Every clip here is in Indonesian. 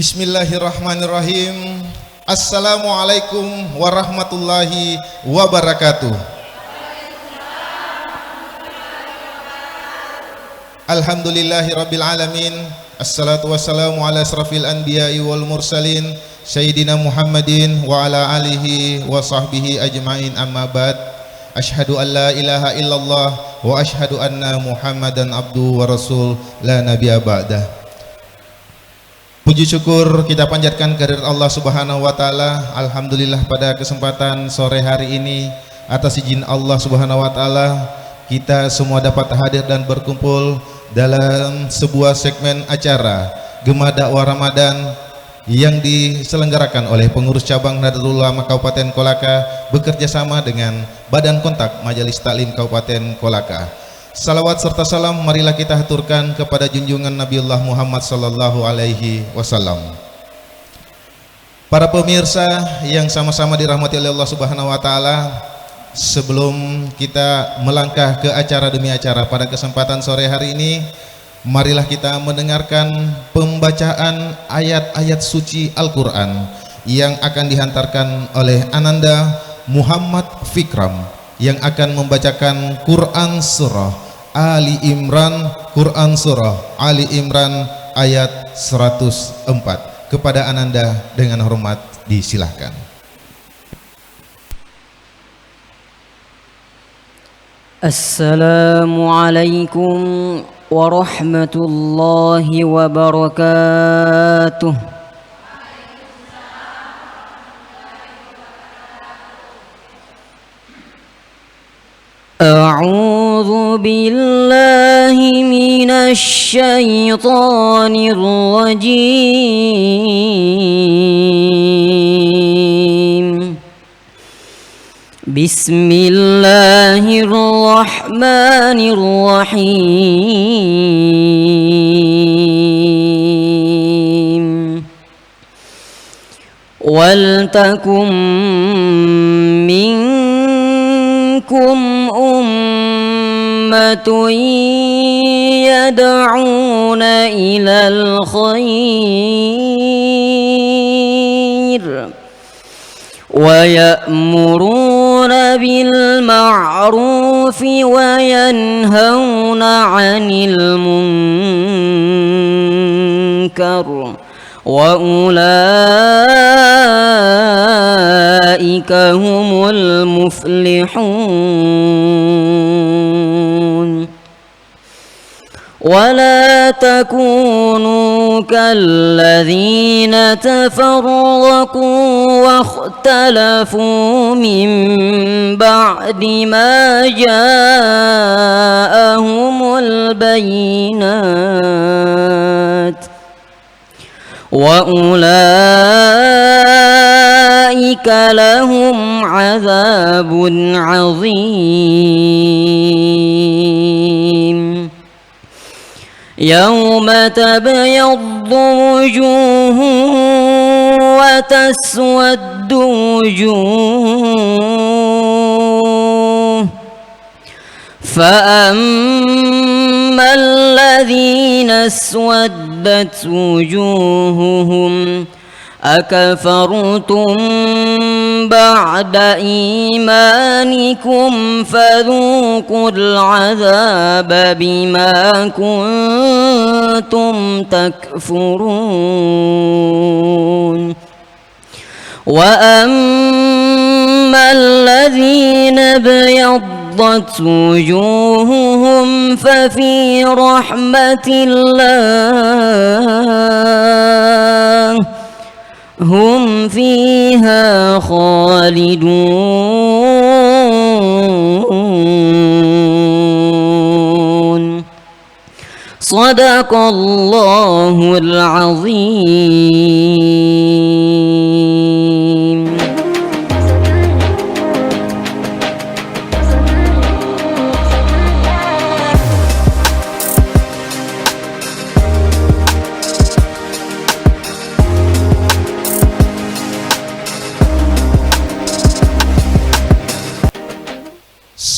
Bismillahirrahmanirrahim. Assalamualaikum warahmatullahi wabarakatuh. Alhamdulillahirabbil alamin. Assalatu wassalamu ala asrafil anbiya'i wal mursalin Sayyidina Muhammadin wa ala alihi wa sahbihi ajmain, amma ba'd. Asyhadu an la ilaha illallah wa asyhadu anna Muhammadan abduhu wa rasul la nabiyya ba'dah. Puji syukur kita panjatkan kehadirat Allah Subhanahu wa taala. Alhamdulillah pada kesempatan sore hari ini atas izin Allah Subhanahu wa taala kita semua dapat hadir dan berkumpul dalam sebuah segmen acara Gema Dakwah Ramadan yang diselenggarakan oleh pengurus cabang Nahdlatul Ulama Kabupaten Kolaka bekerja sama dengan Badan Kontak Majelis Taklim Kabupaten Kolaka. Salawat serta salam marilah kita haturkan kepada junjungan Nabiullah Muhammad sallallahu alaihi wasallam. Para pemirsa yang sama-sama dirahmati oleh Allah Subhanahu wa taala, sebelum kita melangkah ke acara demi acara pada kesempatan sore hari ini, marilah kita mendengarkan pembacaan ayat-ayat suci Al-Qur'an yang akan dihantarkan oleh Ananda Muhammad Fikram yang akan membacakan Quran Surah Ali Imran, Quran Surah Ali Imran ayat 104. Kepada Ananda dengan hormat disilahkan. Assalamualaikum warahmatullahi wabarakatuh. A'udzu billahi minasy syaithanir rajim. Bismillahirrahmanirrahim. Wal takum minkum ummatun yad'una ilal khair wa ya'muruna bil ma'rufi wa yanhauna 'anil munkar wa ulaika humul muflihun. ولا تكونوا كالذين تفرقوا واختلفوا من بعد ما جاءهم البينات وأولئك لهم عذاب عظيم. يوم تبيض وجوه وتسود وجوه فأما الذين اسودت وجوههم أكفرتم بعد إيمانكم فذوقوا العذاب بما كنتم تكفرون. وأما الذين ابيضت وجوههم ففي رحمة الله هم فيها خالدون. صدق الله العظيم.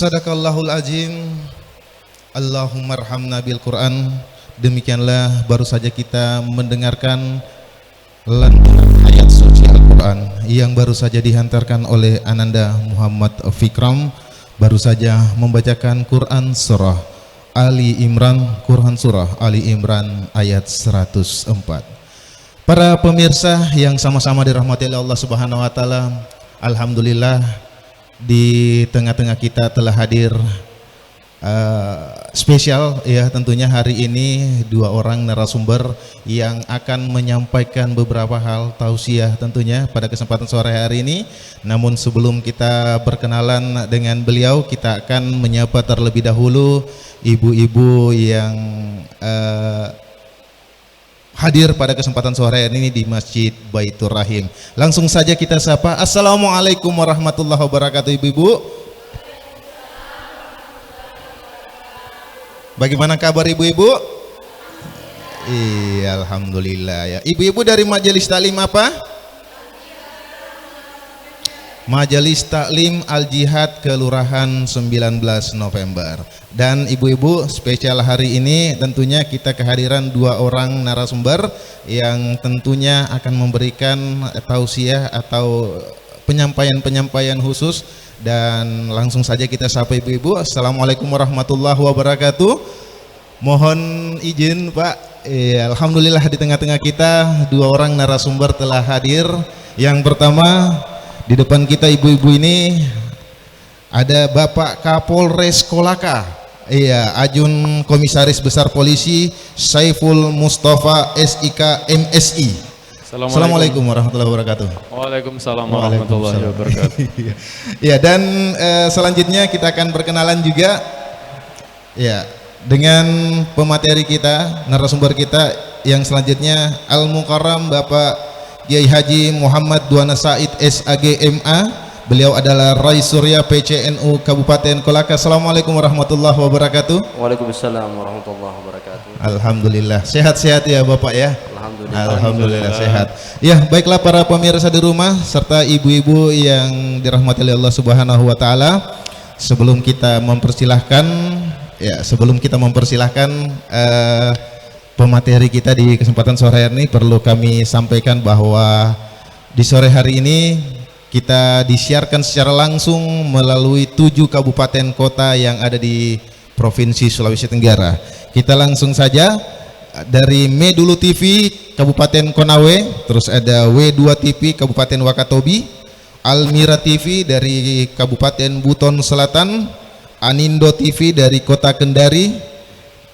Sadaqallahul azim. Allahumma arhamna bil Quran. Demikianlah baru saja kita mendengarkan lantunan ayat suci Al-Quran yang baru saja dihantarkan oleh Ananda Muhammad Fikram, baru saja membacakan Quran surah Ali Imran, Quran surah Ali Imran ayat 104. Para pemirsa yang sama-sama dirahmati oleh Allah Subhanahu wa taala, alhamdulillah di tengah-tengah kita telah hadir spesial ya, tentunya hari ini dua orang narasumber yang akan menyampaikan beberapa hal tausiah tentunya pada kesempatan sore hari ini. Namun sebelum kita berkenalan dengan beliau, kita akan menyapa terlebih dahulu ibu-ibu yang hadir pada kesempatan sore hari ini di Masjid Baitur Rahim. Langsung saja kita sapa. Assalamualaikum warahmatullahi wabarakatuh, ibu-ibu. Bagaimana kabar ibu-ibu? Iya, alhamdulillah ya. Ibu-ibu dari Majelis Taklim apa? Majelis Taklim Al-Jihad Kelurahan 19 November. Dan ibu-ibu, spesial hari ini tentunya kita kehadiran dua orang narasumber yang tentunya akan memberikan tausiah atau penyampaian-penyampaian khusus. Dan langsung saja kita sapa ibu-ibu. Assalamualaikum warahmatullahi wabarakatuh. Mohon izin Pak, alhamdulillah di tengah-tengah kita dua orang narasumber telah hadir. Yang pertama di depan kita ibu-ibu ini ada Bapak Kapolres Kolaka, Ajun Komisaris Besar Polisi Saiful Mustafa SIK MSI. Assalamualaikum warahmatullahi wabarakatuh. Waalaikumsalam warahmatullahi wabarakatuh. Ya, dan selanjutnya kita akan berkenalan juga ya dengan pemateri kita, narasumber kita yang selanjutnya Al-Mukarram Bapak Kiai Haji Muhammad Duana Said SAG MA. Beliau adalah Rai Surya PCNU Kabupaten Kolaka. Assalamualaikum warahmatullahi wabarakatuh. Waalaikumsalam warahmatullahi wabarakatuh. Alhamdulillah, sehat-sehat ya Bapak ya. Alhamdulillah sehat. Ya, baiklah para pemirsa di rumah serta ibu-ibu yang dirahmati oleh Allah Subhanahu wa taala. Sebelum kita mempersilahkan pemateri kita di kesempatan sore hari ini, perlu kami sampaikan bahwa di sore hari ini kita disiarkan secara langsung melalui 7 kabupaten kota yang ada di Provinsi Sulawesi Tenggara. Kita langsung saja dari Medulu TV Kabupaten Konawe, terus ada W2 TV Kabupaten Wakatobi, Almira TV dari Kabupaten Buton Selatan, Anindo TV dari Kota Kendari,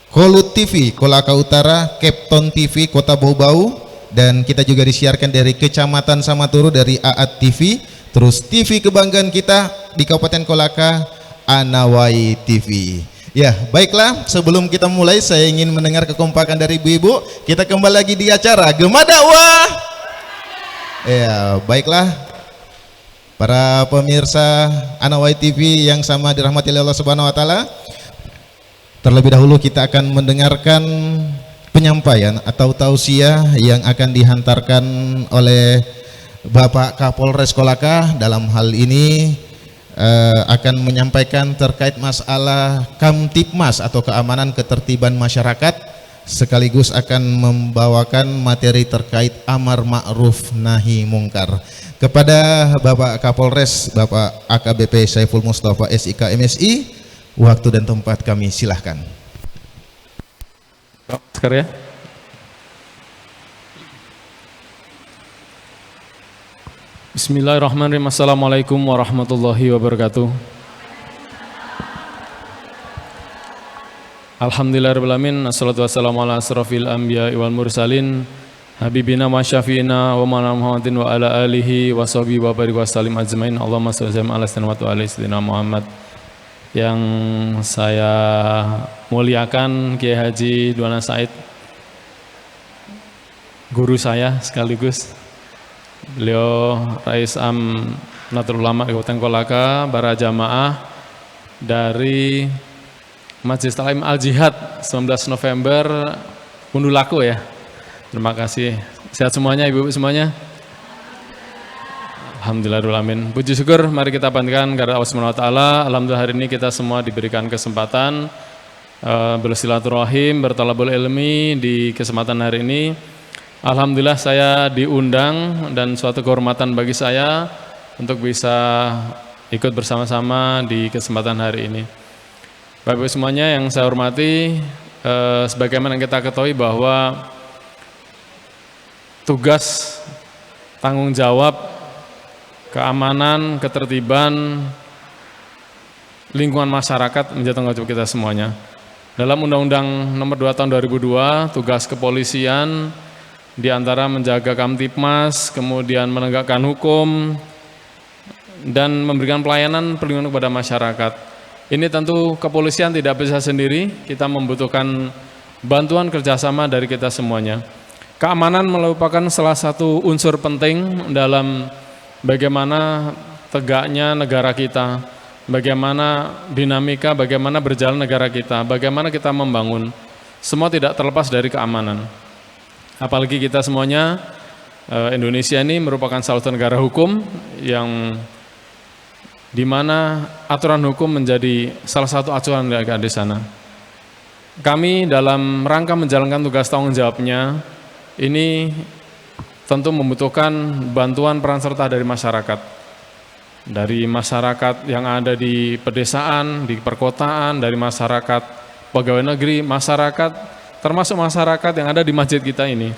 Kolut TV Kolaka Utara, Kepton TV Kota Bau-Bau, dan kita juga disiarkan dari Kecamatan Samaturu dari Aat TV, terus TV kebanggaan kita di Kabupaten Kolaka, Anawai TV. Ya, baiklah, sebelum kita mulai saya ingin mendengar kekompakan dari ibu-ibu. Kita kembali lagi di acara Gema Dakwah. Ya, baiklah para pemirsa Anawai TV yang sama dirahmati Allah Subhanahu wa taala. Terlebih dahulu kita akan mendengarkan penyampaian atau tausiah yang akan dihantarkan oleh Bapak Kapolres Kolaka. Dalam hal ini akan menyampaikan terkait masalah Kamtipmas atau keamanan ketertiban masyarakat, sekaligus akan membawakan materi terkait amar ma'ruf nahi mungkar. Kepada Bapak Kapolres, Bapak AKBP Saiful Mustafa SIK MSI, waktu dan tempat kami silahkan. Sekarang ya. Bismillahirrahmanirrahim. Assalamualaikum warahmatullahi wabarakatuh. Alhamdulillahirrahmanirrahim. Assalatu wassalamu ala asrafil anbiya wal mursalin habibina wa syafi'ina wa ma'ana Muhammadin wa ala alihi wa sahbihi wa barik wa salim ajmain. Allahumma shalli ala sayyidina Muhammad. Yang saya muliakan Kiai Haji Duana Said, guru saya sekaligus. Beliau Rais Am Nahdlatul Ulama Kabupaten Kolaka, para jamaah dari Majelis Taklim Al-Jihad 19 November Pundulaku ya. Terima kasih. Sehat semuanya ibu-ibu semuanya. Alhamdulillahirrahmanirrahim. Puji syukur mari kita panjatkan kepada Allah Subhanahu wa taala. Alhamdulillah hari ini kita semua diberikan kesempatan bersilaturahim, bertalabul ilmi di kesempatan hari ini Alhamdulillah saya diundang dan suatu kehormatan bagi saya untuk bisa ikut bersama-sama di kesempatan hari ini. Bapak Ibu semuanya yang saya hormati, sebagaimana kita ketahui bahwa tugas tanggung jawab keamanan, ketertiban, lingkungan masyarakat menjadi tanggung jawab kita semuanya. Dalam Undang-Undang Nomor 2 Tahun 2002, tugas kepolisian di antara menjaga Kamtipmas, kemudian menegakkan hukum, dan memberikan pelayanan perlindungan kepada masyarakat. Ini tentu kepolisian tidak bisa sendiri, kita membutuhkan bantuan kerjasama dari kita semuanya. Keamanan merupakan salah satu unsur penting dalam bagaimana tegaknya negara kita, bagaimana dinamika, bagaimana berjalan negara kita, bagaimana kita membangun. Semua tidak terlepas dari keamanan. Apalagi kita semuanya, Indonesia ini merupakan salah satu negara hukum yang di mana aturan hukum menjadi salah satu acuan yang ada di sana. Kami dalam rangka menjalankan tugas tanggung jawabnya, ini tentu membutuhkan bantuan peran serta dari masyarakat. Dari masyarakat yang ada di pedesaan, di perkotaan, dari masyarakat pegawai negeri, masyarakat termasuk masyarakat yang ada di masjid kita ini.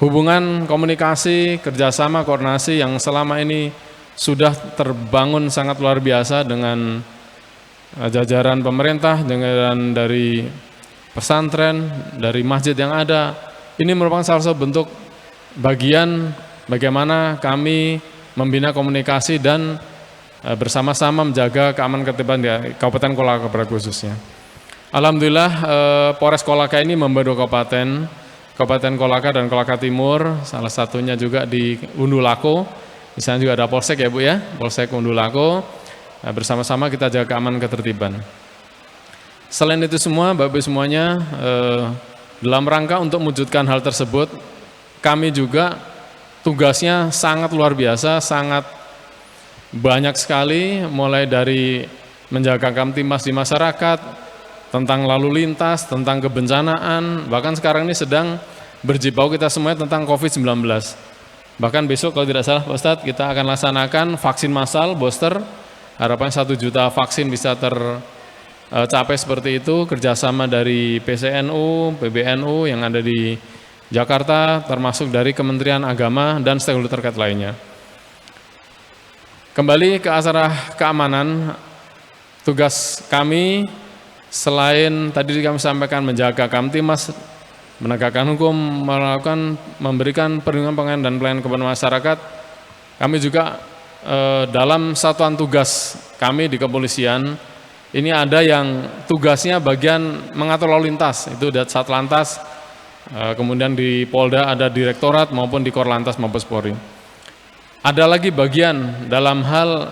Hubungan komunikasi, kerjasama, koordinasi yang selama ini sudah terbangun sangat luar biasa dengan jajaran pemerintah, dengan dari pesantren, dari masjid yang ada. Ini merupakan salah satu bentuk bagian bagaimana kami membina komunikasi dan bersama-sama menjaga keamanan ketertiban di Kabupaten Kolaka khususnya. Alhamdulillah Polres Kolaka ini membantu Kabupaten Kolaka dan Kolaka Timur, salah satunya juga di Undulako. Di sana juga ada Polsek ya Bu ya, Polsek Undulako. Bersama-sama kita jaga keamanan ketertiban. Selain itu semua, Bapak Ibu semuanya, dalam rangka untuk mewujudkan hal tersebut, kami juga tugasnya sangat luar biasa, sangat banyak sekali, mulai dari menjaga Kamtipmas di masyarakat, tentang lalu lintas, tentang kebencanaan, bahkan sekarang ini sedang berjibaku kita semuanya tentang COVID-19. Bahkan besok kalau tidak salah Pak Ustadz, kita akan laksanakan vaksin massal, booster, harapan 1 juta vaksin bisa tercapai seperti itu, kerjasama dari PCNU, PBNU yang ada di Jakarta, termasuk dari Kementerian Agama dan stakeholder terkait lainnya. Kembali ke acara keamanan, tugas kami selain tadi kami sampaikan menjaga Kamtipmas, menegakkan hukum, memberikan perlindungan pengamanan dan pelayanan kepada masyarakat, kami juga dalam satuan tugas kami di kepolisian, ini ada yang tugasnya bagian mengatur lalu lintas, itu dari Satlantas, kemudian di Polda ada Direktorat maupun di Korlantas Mabes Polri. Ada lagi bagian dalam hal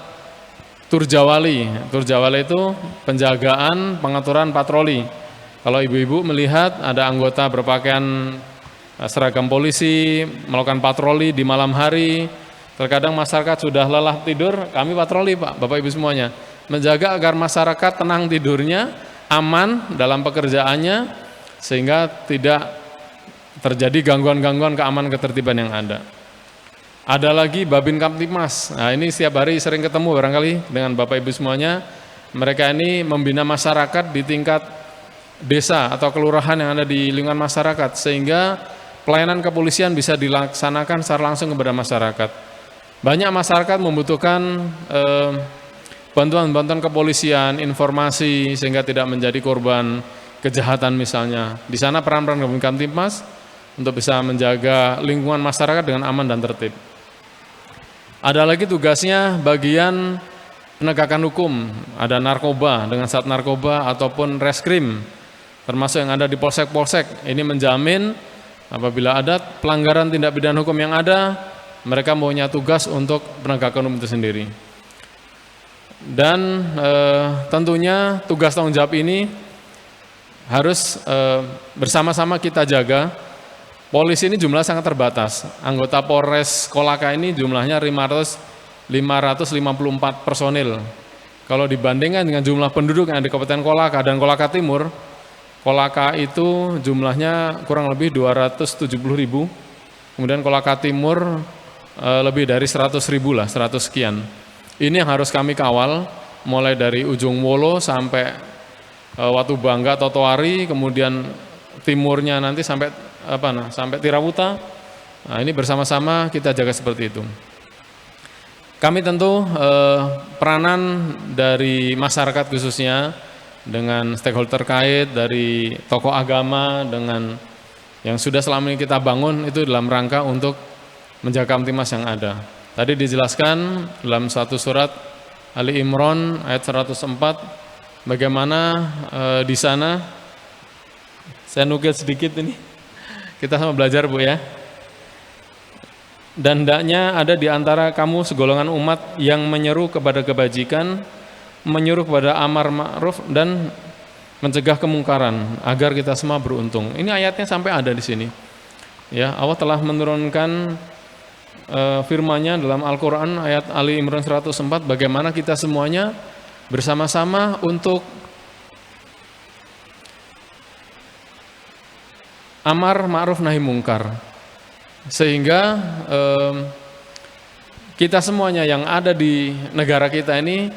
Turjawali. Turjawali itu penjagaan, pengaturan patroli. Kalau ibu-ibu melihat ada anggota berpakaian seragam polisi melakukan patroli di malam hari, terkadang masyarakat sudah lelah tidur, kami patroli Pak, Bapak Ibu semuanya, menjaga agar masyarakat tenang tidurnya, aman dalam pekerjaannya, sehingga tidak terjadi gangguan-gangguan keamanan ketertiban yang ada. Ada lagi Babin Kamtipmas. Nah, ini setiap hari sering ketemu barangkali dengan Bapak Ibu semuanya. Mereka ini membina masyarakat di tingkat desa atau kelurahan yang ada di lingkungan masyarakat, sehingga pelayanan kepolisian bisa dilaksanakan secara langsung kepada masyarakat. Banyak masyarakat membutuhkan bantuan-bantuan kepolisian, informasi, sehingga tidak menjadi korban kejahatan misalnya. Di sana peran-peran Babin Kamtipmas untuk bisa menjaga lingkungan masyarakat dengan aman dan tertib. Ada lagi tugasnya bagian penegakan hukum, ada narkoba dengan Sat Narkoba ataupun reskrim, termasuk yang ada di polsek-polsek. Ini menjamin apabila ada pelanggaran tindak pidana hukum yang ada, mereka mempunyai tugas untuk penegakan hukum itu sendiri. Dan tentunya tugas tanggung jawab ini harus bersama-sama kita jaga. Polisi ini jumlah sangat terbatas. Anggota Polres Kolaka ini jumlahnya 554 personil. Kalau dibandingkan dengan jumlah penduduk yang ada di Kabupaten Kolaka dan Kolaka Timur, Kolaka itu jumlahnya kurang lebih 270.000 kemudian Kolaka Timur lebih dari 100.000 lah, 100 sekian. Ini yang harus kami kawal, mulai dari ujung Wolo sampai Watu Bangga, Totoari, kemudian timurnya nanti sampai sampai Tirawuta. Nah, ini bersama-sama kita jaga seperti itu. Kami tentu peranan dari masyarakat khususnya dengan stakeholder terkait, dari tokoh agama, dengan yang sudah selama ini kita bangun itu dalam rangka untuk menjaga Kamtibmas yang ada. Tadi dijelaskan dalam satu surat Ali Imran ayat 104 bagaimana di sana, saya nukil sedikit ini, kita sama belajar Bu ya. Dan hendaknya ada di antara kamu segolongan umat yang menyeru kepada kebajikan, menyuruh kepada amar ma'ruf dan mencegah kemungkaran agar kita semua beruntung. Ini ayatnya sampai ada di sini. Ya, Allah telah menurunkan firman-Nya dalam Al-Qur'an ayat Ali Imran 104 bagaimana kita semuanya bersama-sama untuk amar ma'ruf nahi mungkar. Sehingga kita semuanya yang ada di negara kita ini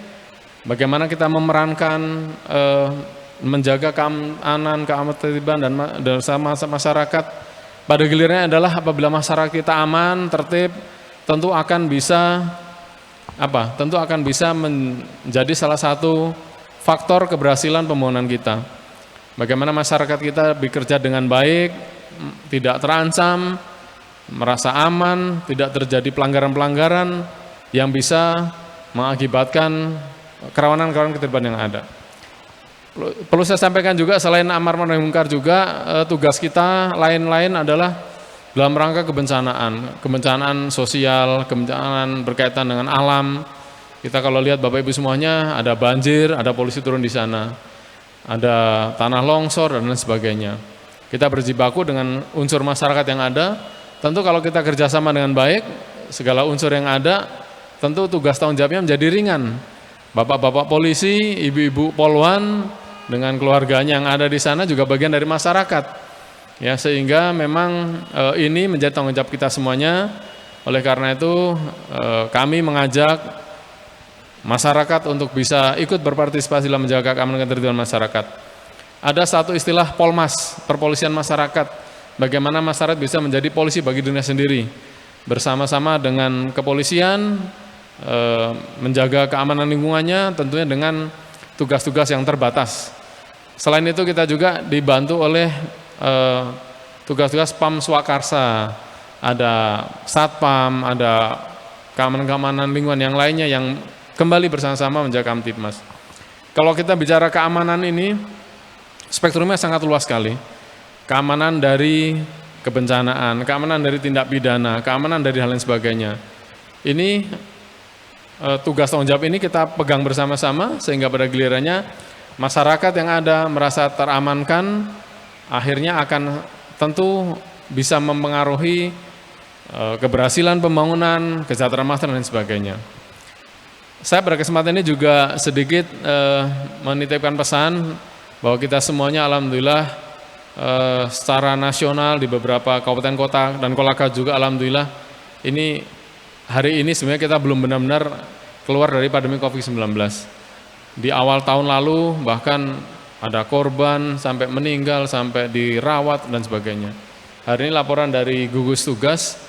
bagaimana kita memerankan menjaga keamanan, ketertiban dan bersama masyarakat. Pada gilirannya adalah apabila masyarakat kita aman, tertib, tentu akan bisa tentu akan bisa menjadi salah satu faktor keberhasilan pembangunan kita. Bagaimana masyarakat kita bekerja dengan baik, tidak terancam, merasa aman, tidak terjadi pelanggaran-pelanggaran yang bisa mengakibatkan kerawanan-kerawanan ketertiban yang ada. Perlu saya sampaikan juga selain amar ma'ruf nahi mungkar juga tugas kita lain-lain adalah dalam rangka kebencanaan sosial, kebencanaan berkaitan dengan alam. Kita kalau lihat Bapak Ibu semuanya ada banjir, ada polisi turun di sana, ada tanah longsor dan lain sebagainya. Kita berjibaku dengan unsur masyarakat yang ada. Tentu kalau kita kerjasama dengan baik, segala unsur yang ada, tentu tugas tanggung jawabnya menjadi ringan. Bapak-bapak polisi, ibu-ibu polwan, dengan keluarganya yang ada di sana juga bagian dari masyarakat. Ya, sehingga memang ini menjadi tanggung jawab kita semuanya. Oleh karena itu, kami mengajak masyarakat untuk bisa ikut berpartisipasi dalam menjaga keamanan dan ketertiban masyarakat. Ada satu istilah Polmas, perpolisian masyarakat. Bagaimana masyarakat bisa menjadi polisi bagi dunia sendiri, bersama-sama dengan kepolisian, menjaga keamanan lingkungannya, tentunya dengan tugas-tugas yang terbatas. Selain itu kita juga dibantu oleh tugas-tugas Pam Swakarsa, ada Satpam, ada keamanan-keamanan lingkungan yang lainnya yang kembali bersama-sama menjaga Kamtibmas. Kalau kita bicara keamanan ini, spektrumnya sangat luas sekali. Keamanan dari kebencanaan, keamanan dari tindak pidana, keamanan dari hal lain sebagainya. Ini tugas tanggung jawab ini kita pegang bersama-sama sehingga pada gilirannya masyarakat yang ada merasa teramankan, akhirnya akan tentu bisa mempengaruhi keberhasilan pembangunan, kesejahteraan masyarakat dan sebagainya. Saya pada kesempatan ini juga sedikit menitipkan pesan bahwa kita semuanya alhamdulillah secara nasional di beberapa kabupaten kota dan Kolaka juga alhamdulillah ini hari ini sebenarnya kita belum benar-benar keluar dari pandemi COVID-19. Di awal tahun lalu bahkan ada korban sampai meninggal, sampai dirawat dan sebagainya. Hari ini laporan dari gugus tugas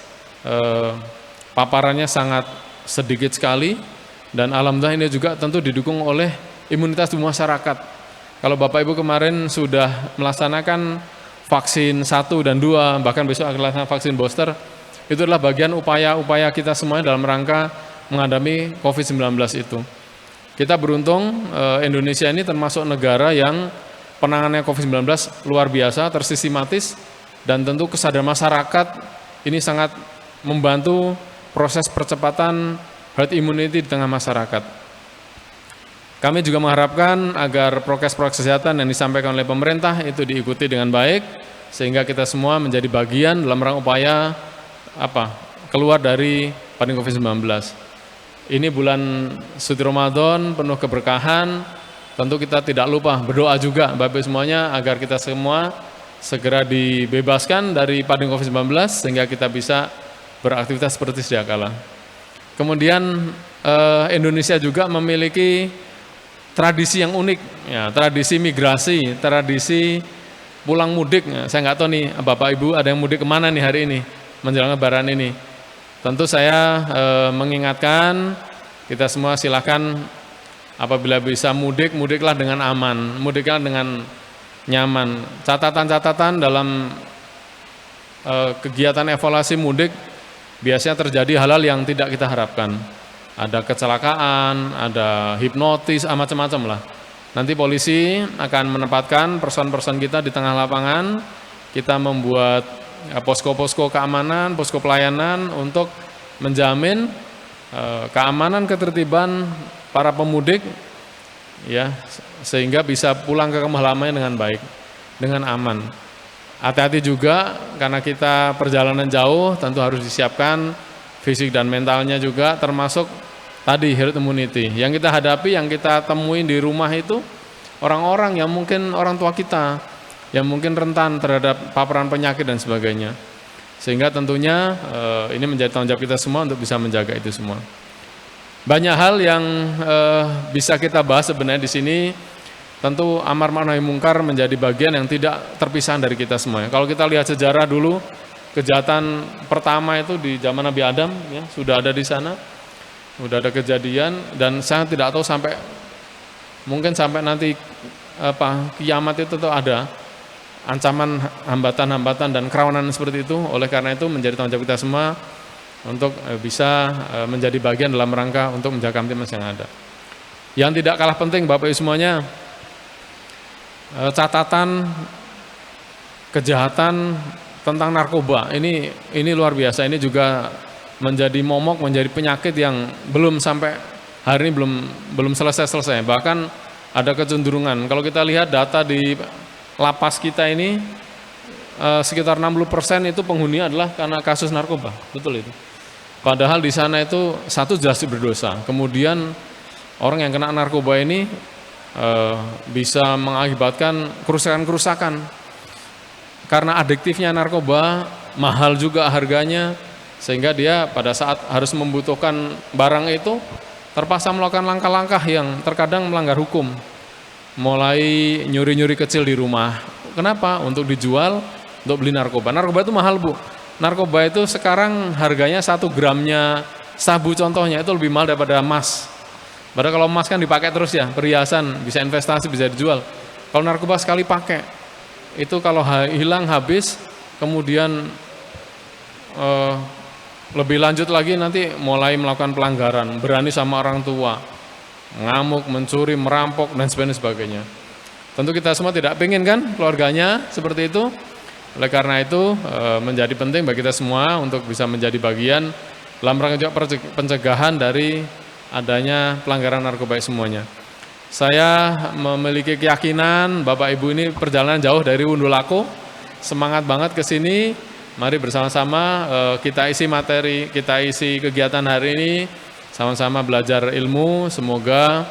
paparannya sangat sedikit sekali dan alhamdulillah ini juga tentu didukung oleh imunitas tubuh masyarakat. Kalau Bapak Ibu kemarin sudah melaksanakan vaksin 1 dan 2, bahkan besok akan melaksanakan vaksin booster, itu adalah bagian upaya-upaya kita semuanya dalam rangka menghadapi COVID-19 itu. Kita beruntung Indonesia ini termasuk negara yang penanganannya COVID-19 luar biasa, tersistematis, dan tentu kesadaran masyarakat ini sangat membantu proses percepatan herd immunity di tengah masyarakat. Kami juga mengharapkan agar prokes-prokes kesehatan yang disampaikan oleh pemerintah itu diikuti dengan baik, sehingga kita semua menjadi bagian dalam rangka upaya keluar dari pandemi COVID-19. Ini bulan suci Ramadan penuh keberkahan, tentu kita tidak lupa berdoa juga Bapak semuanya agar kita semua segera dibebaskan dari pandemi COVID-19 sehingga kita bisa beraktivitas seperti sedia kala. Kemudian Indonesia juga memiliki tradisi yang unik, ya, tradisi migrasi, tradisi pulang mudik. Ya, saya nggak tahu nih Bapak Ibu ada yang mudik kemana nih hari ini menjelang Lebaran ini. Tentu saya mengingatkan kita semua silakan apabila bisa mudik, mudiklah dengan aman, mudiklah dengan nyaman. Catatan-catatan dalam kegiatan evaluasi mudik biasanya terjadi hal-hal yang tidak kita harapkan. Ada kecelakaan, ada hipnotis, macam-macam lah. Nanti polisi akan menempatkan person-person kita di tengah lapangan. Kita membuat posko-posko keamanan, posko pelayanan untuk menjamin keamanan, ketertiban para pemudik, ya, sehingga bisa pulang ke kampung halamannya dengan baik, dengan aman. Hati-hati juga karena kita perjalanan jauh, tentu harus disiapkan fisik dan mentalnya juga, termasuk tadi herd immunity. Yang kita hadapi, yang kita temuin di rumah itu orang-orang yang mungkin orang tua kita, yang mungkin rentan terhadap paparan penyakit dan sebagainya. Sehingga tentunya ini menjadi tanggung jawab kita semua untuk bisa menjaga itu semua. Banyak hal yang bisa kita bahas sebenarnya di sini. Tentu amar ma'ruf nahi mungkar menjadi bagian yang tidak terpisah dari kita semua. Kalau kita lihat sejarah dulu, kejahatan pertama itu di zaman Nabi Adam, ya, sudah ada di sana, sudah ada kejadian, dan saya tidak tahu sampai mungkin sampai nanti kiamat itu tuh ada ancaman hambatan-hambatan dan kerawanan seperti itu. Oleh karena itu menjadi tanggung jawab kita semua untuk bisa menjadi bagian dalam rangka untuk menjaga kamtipmas yang ada. Yang tidak kalah penting Bapak Ibu semuanya, catatan kejahatan tentang narkoba ini luar biasa. Ini juga menjadi momok, menjadi penyakit yang belum sampai hari ini belum selesai. Bahkan ada kecenderungan. Kalau kita lihat data di lapas kita ini sekitar 60% itu penghuni adalah karena kasus narkoba. Betul itu. Padahal di sana itu satu jelas berdosa. Kemudian orang yang kena narkoba ini bisa mengakibatkan kerusakan-kerusakan. Karena adiktifnya narkoba, mahal juga harganya, sehingga dia pada saat harus membutuhkan barang itu terpaksa melakukan langkah-langkah yang terkadang melanggar hukum. Mulai nyuri-nyuri kecil di rumah. Kenapa? Untuk dijual, untuk beli narkoba. Narkoba itu mahal, Bu. Narkoba itu sekarang harganya 1 gramnya sabu contohnya itu lebih mahal daripada emas. Padahal kalau emas kan dipakai terus ya, perhiasan, bisa investasi, bisa dijual. Kalau narkoba sekali pakai, itu kalau hilang habis, kemudian lebih lanjut lagi nanti mulai melakukan pelanggaran, berani sama orang tua, ngamuk, mencuri, merampok, dan sebagainya. Tentu kita semua tidak pengen kan keluarganya seperti itu. Oleh karena itu menjadi penting bagi kita semua untuk bisa menjadi bagian dalam rangka pencegahan dari adanya pelanggaran narkoba semuanya. Saya memiliki keyakinan Bapak Ibu ini perjalanan jauh dari Wondolako, semangat banget ke sini. Mari bersama-sama kita isi materi, kita isi kegiatan hari ini, sama-sama belajar ilmu. Semoga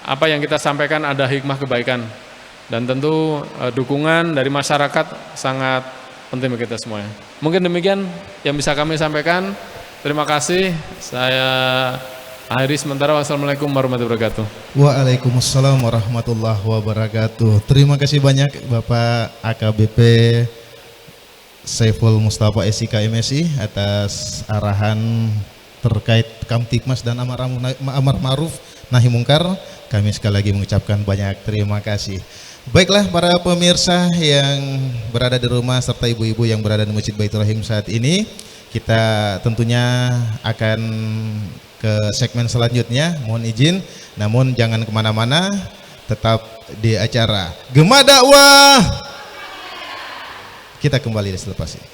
apa yang kita sampaikan ada hikmah kebaikan. Dan tentu dukungan dari masyarakat sangat penting bagi kita semuanya. Mungkin demikian yang bisa kami sampaikan. Terima kasih. Saya akhiri sementara. Wassalamualaikum warahmatullahi wabarakatuh. Waalaikumsalam warahmatullahi wabarakatuh. Terima kasih banyak Bapak AKBP Saiful Mustafa SIK MSI atas arahan terkait Kamtipmas dan amar ma'ruf nahi mungkar. Kami sekali lagi mengucapkan banyak terima kasih. Baiklah para pemirsa yang berada di rumah serta ibu-ibu yang berada di Masjid Baitur Rahim saat ini, kita tentunya akan ke segmen selanjutnya, mohon izin, namun jangan kemana-mana, tetap di acara Gema Dakwah. Kita kembali selepas ini.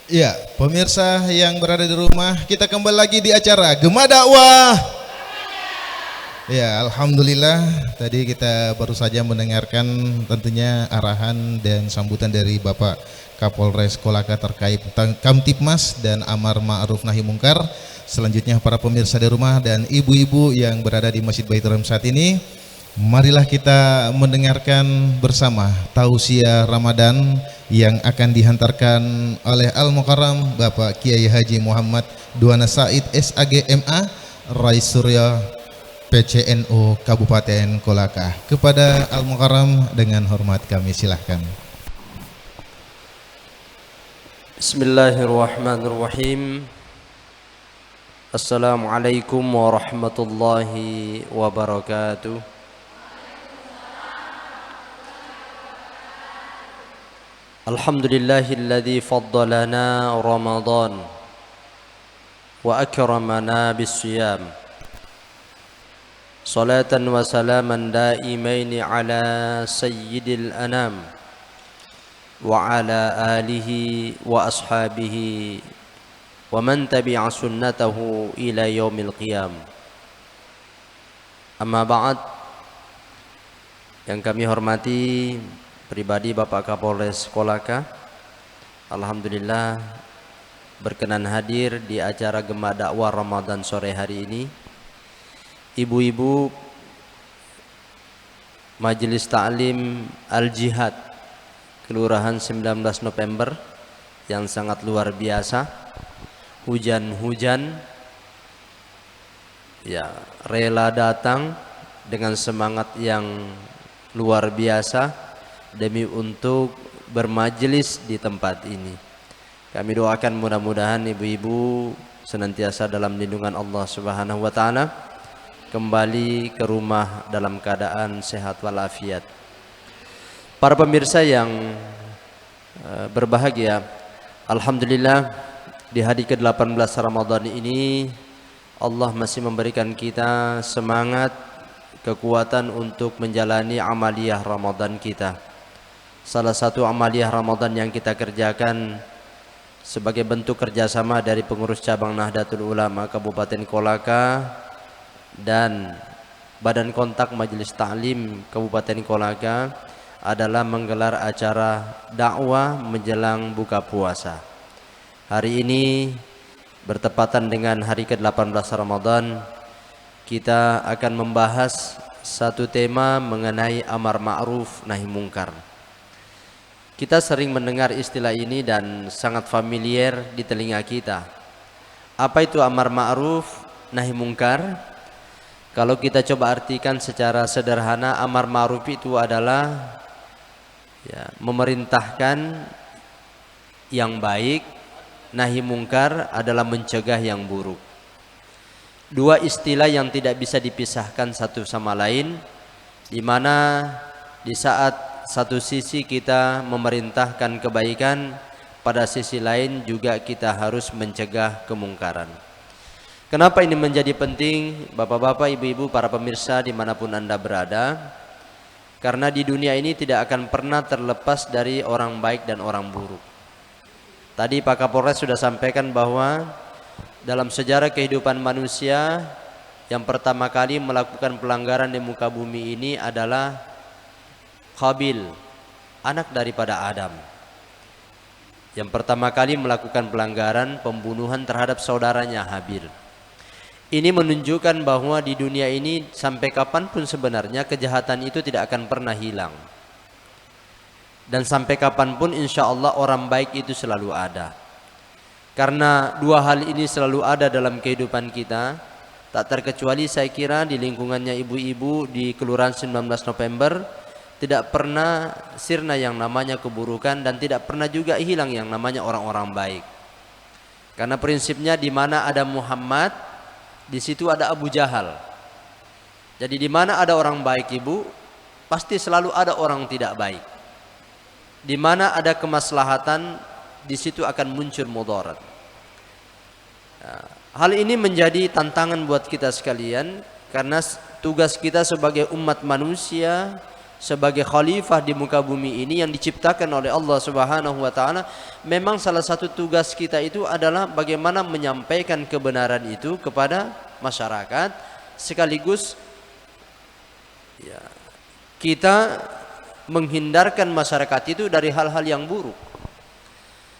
Ya, pemirsa yang berada di rumah, kita kembali lagi di acara Gema Dakwah. Ya, alhamdulillah tadi kita baru saja mendengarkan tentunya arahan dan sambutan dari Bapak Kapolres Kolaka terkait Kamtibmas dan Amar Ma'ruf Nahi Mungkar. Selanjutnya para pemirsa di rumah dan ibu-ibu yang berada di Masjid Baitur Rahim saat ini, marilah kita mendengarkan bersama tausiah Ramadan yang akan dihantarkan oleh Al-Mukarram Bapak Kiai Haji Muhammad Duana Said SAG MA Rais Surya PCNU Kabupaten Kolaka. Kepada Al-Mukarram dengan hormat kami silahkan. Bismillahirrahmanirrahim. Assalamualaikum warahmatullahi wabarakatuh. Alhamdulillahilladzi faddalana Ramadan wa akramana bis-siyam. Salatan wa salaman daimaini ala sayyidil anam wa ala alihi wa ashabihi wa man tabi'a sunnatahu ila yaumil qiyam. Amma ba'd, yang kami hormati pribadi Bapak Kapolres Kolaka, alhamdulillah berkenan hadir di acara Gema Dakwah Ramadan sore hari ini. Ibu-ibu Majelis Ta'lim Al-Jihad Kelurahan 19 November yang sangat luar biasa. Hujan-hujan ya rela datang dengan semangat yang luar biasa demi untuk bermajelis di tempat ini. Kami doakan mudah-mudahan ibu-ibu senantiasa dalam lindungan Allah Subhanahu wa taala, kembali ke rumah dalam keadaan sehat walafiat. Para pemirsa yang berbahagia, alhamdulillah di hari ke-18 Ramadan ini Allah masih memberikan kita semangat, kekuatan untuk menjalani amaliyah Ramadan kita. Salah satu amaliyah Ramadan yang kita kerjakan sebagai bentuk kerjasama dari pengurus cabang Nahdlatul Ulama Kabupaten Kolaka dan Badan Kontak Majelis Ta'lim Kabupaten Kolaka adalah menggelar acara dakwah menjelang buka puasa. Hari ini bertepatan dengan hari ke-18 Ramadan, kita akan membahas satu tema mengenai amar ma'ruf nahi mungkar. Kita sering mendengar istilah ini dan sangat familiar di telinga kita. Apa itu amar ma'ruf nahi mungkar? Kalau kita coba artikan secara sederhana, amar ma'ruf itu adalah memerintahkan yang baik, nahi mungkar adalah mencegah yang buruk. Dua istilah yang tidak bisa dipisahkan satu sama lain, di mana di saat satu sisi kita memerintahkan kebaikan, pada sisi lain juga kita harus mencegah kemungkaran. Kenapa ini menjadi penting, bapak-bapak, ibu-ibu, para pemirsa dimanapun Anda berada? Karena di dunia ini tidak akan pernah terlepas dari orang baik dan orang buruk. Tadi Pak Kapolres sudah sampaikan bahwa dalam sejarah kehidupan manusia, yang pertama kali melakukan pelanggaran di muka bumi ini adalah Qabil, anak daripada Adam. Yang pertama kali melakukan pelanggaran pembunuhan terhadap saudaranya Habil. Ini menunjukkan bahwa di dunia ini sampai kapanpun sebenarnya kejahatan itu tidak akan pernah hilang. Dan sampai kapanpun insya Allah orang baik itu selalu ada. Karena dua hal ini selalu ada dalam kehidupan kita, tak terkecuali saya kira di lingkungannya ibu-ibu di Kelurahan 19 November, tidak pernah sirna yang namanya keburukan dan tidak pernah juga hilang yang namanya orang-orang baik. Karena prinsipnya di mana ada Muhammad, di situ ada Abu Jahal. Jadi di mana ada orang baik ibu, pasti selalu ada orang tidak baik. Di mana ada kemaslahatan, di situ akan muncul mudarat. Hal ini menjadi tantangan buat kita sekalian, karena tugas kita sebagai umat manusia sebagai khalifah di muka bumi ini yang diciptakan oleh Allah Subhanahu wa taala, memang salah satu tugas kita itu adalah bagaimana menyampaikan kebenaran itu kepada masyarakat, sekaligus ya, kita menghindarkan masyarakat itu dari hal-hal yang buruk.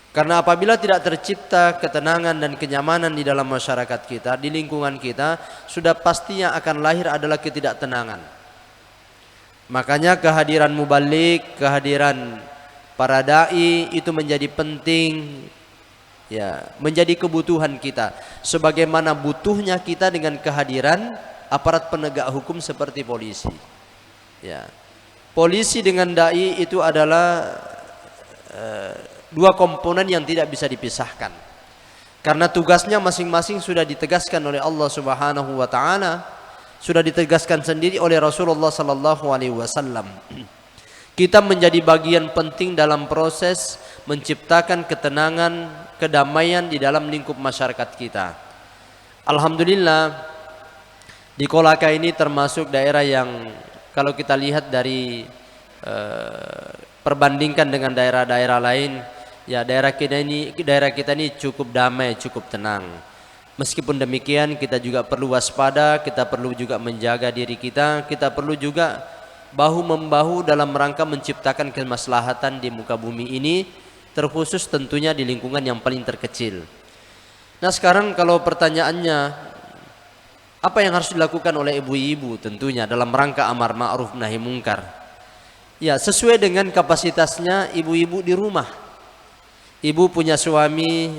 Karena apabila tidak tercipta ketenangan dan kenyamanan di dalam masyarakat kita, di lingkungan kita, sudah pastinya akan lahir adalah ketidaktenangan. Makanya kehadiran mubalik, kehadiran para dai itu menjadi penting, ya, menjadi kebutuhan kita. Sebagaimana butuhnya kita dengan kehadiran aparat penegak hukum seperti polisi. Ya. Polisi dengan dai itu adalah dua komponen yang tidak bisa dipisahkan. Karena tugasnya masing-masing sudah ditegaskan oleh Allah Subhanahu wa taala, sudah ditegaskan sendiri oleh Rasulullah sallallahu alaihi wasallam. Kita menjadi bagian penting dalam proses menciptakan ketenangan, kedamaian di dalam lingkup masyarakat kita. Alhamdulillah, di Kolaka ini termasuk daerah yang kalau kita lihat dari perbandingkan dengan daerah-daerah lain, ya daerah kita ini cukup damai, cukup tenang. Meskipun demikian kita juga perlu waspada, kita perlu juga menjaga diri kita perlu juga bahu-membahu dalam rangka menciptakan kemaslahatan di muka bumi ini, terkhusus tentunya di lingkungan yang paling terkecil. Nah sekarang kalau pertanyaannya, apa yang harus dilakukan oleh ibu-ibu tentunya dalam rangka amar ma'ruf nahi mungkar? Ya, sesuai dengan kapasitasnya ibu-ibu di rumah. Ibu punya suami,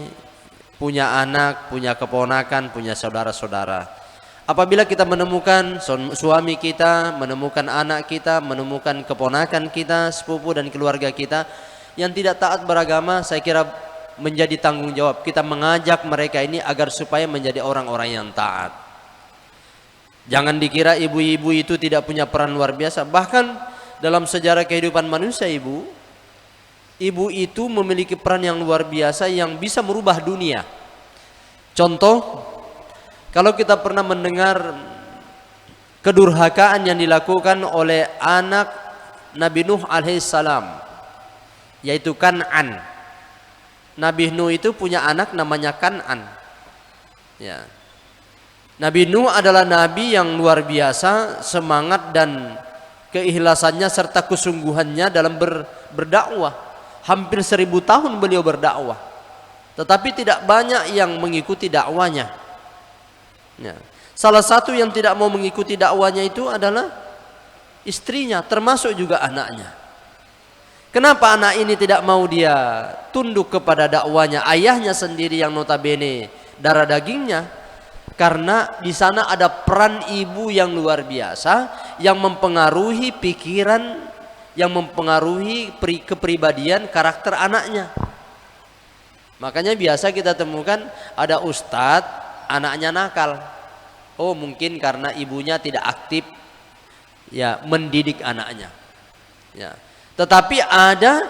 punya anak, punya keponakan, punya saudara-saudara. Apabila kita menemukan suami kita, menemukan anak kita, menemukan keponakan kita, sepupu dan keluarga kita yang tidak taat beragama, saya kira menjadi tanggung jawab kita mengajak mereka ini agar supaya menjadi orang-orang yang taat. Jangan dikira ibu-ibu itu tidak punya peran luar biasa. Bahkan dalam sejarah kehidupan manusia, ibu itu memiliki peran yang luar biasa yang bisa merubah dunia. Contoh, kalau kita pernah mendengar kedurhakaan yang dilakukan oleh anak Nabi Nuh alaihissalam, yaitu Kan'an. Nabi Nuh itu punya anak namanya Kan'an. Ya. Nabi Nuh adalah nabi yang luar biasa semangat dan keikhlasannya serta kesungguhannya dalam berdakwah. Hampir 1000 tahun beliau berdakwah, tetapi tidak banyak yang mengikuti dakwanya. Ya. Salah satu yang tidak mau mengikuti dakwanya itu adalah istrinya, termasuk juga anaknya. Kenapa anak ini tidak mau dia tunduk kepada dakwanya ayahnya sendiri yang notabene darah dagingnya? Karena di sana ada peran ibu yang luar biasa yang mempengaruhi pikiran, yang mempengaruhi kepribadian karakter anaknya. Makanya biasa kita temukan ada ustadz anaknya nakal. Oh, mungkin karena ibunya tidak aktif ya mendidik anaknya. Ya. Tetapi ada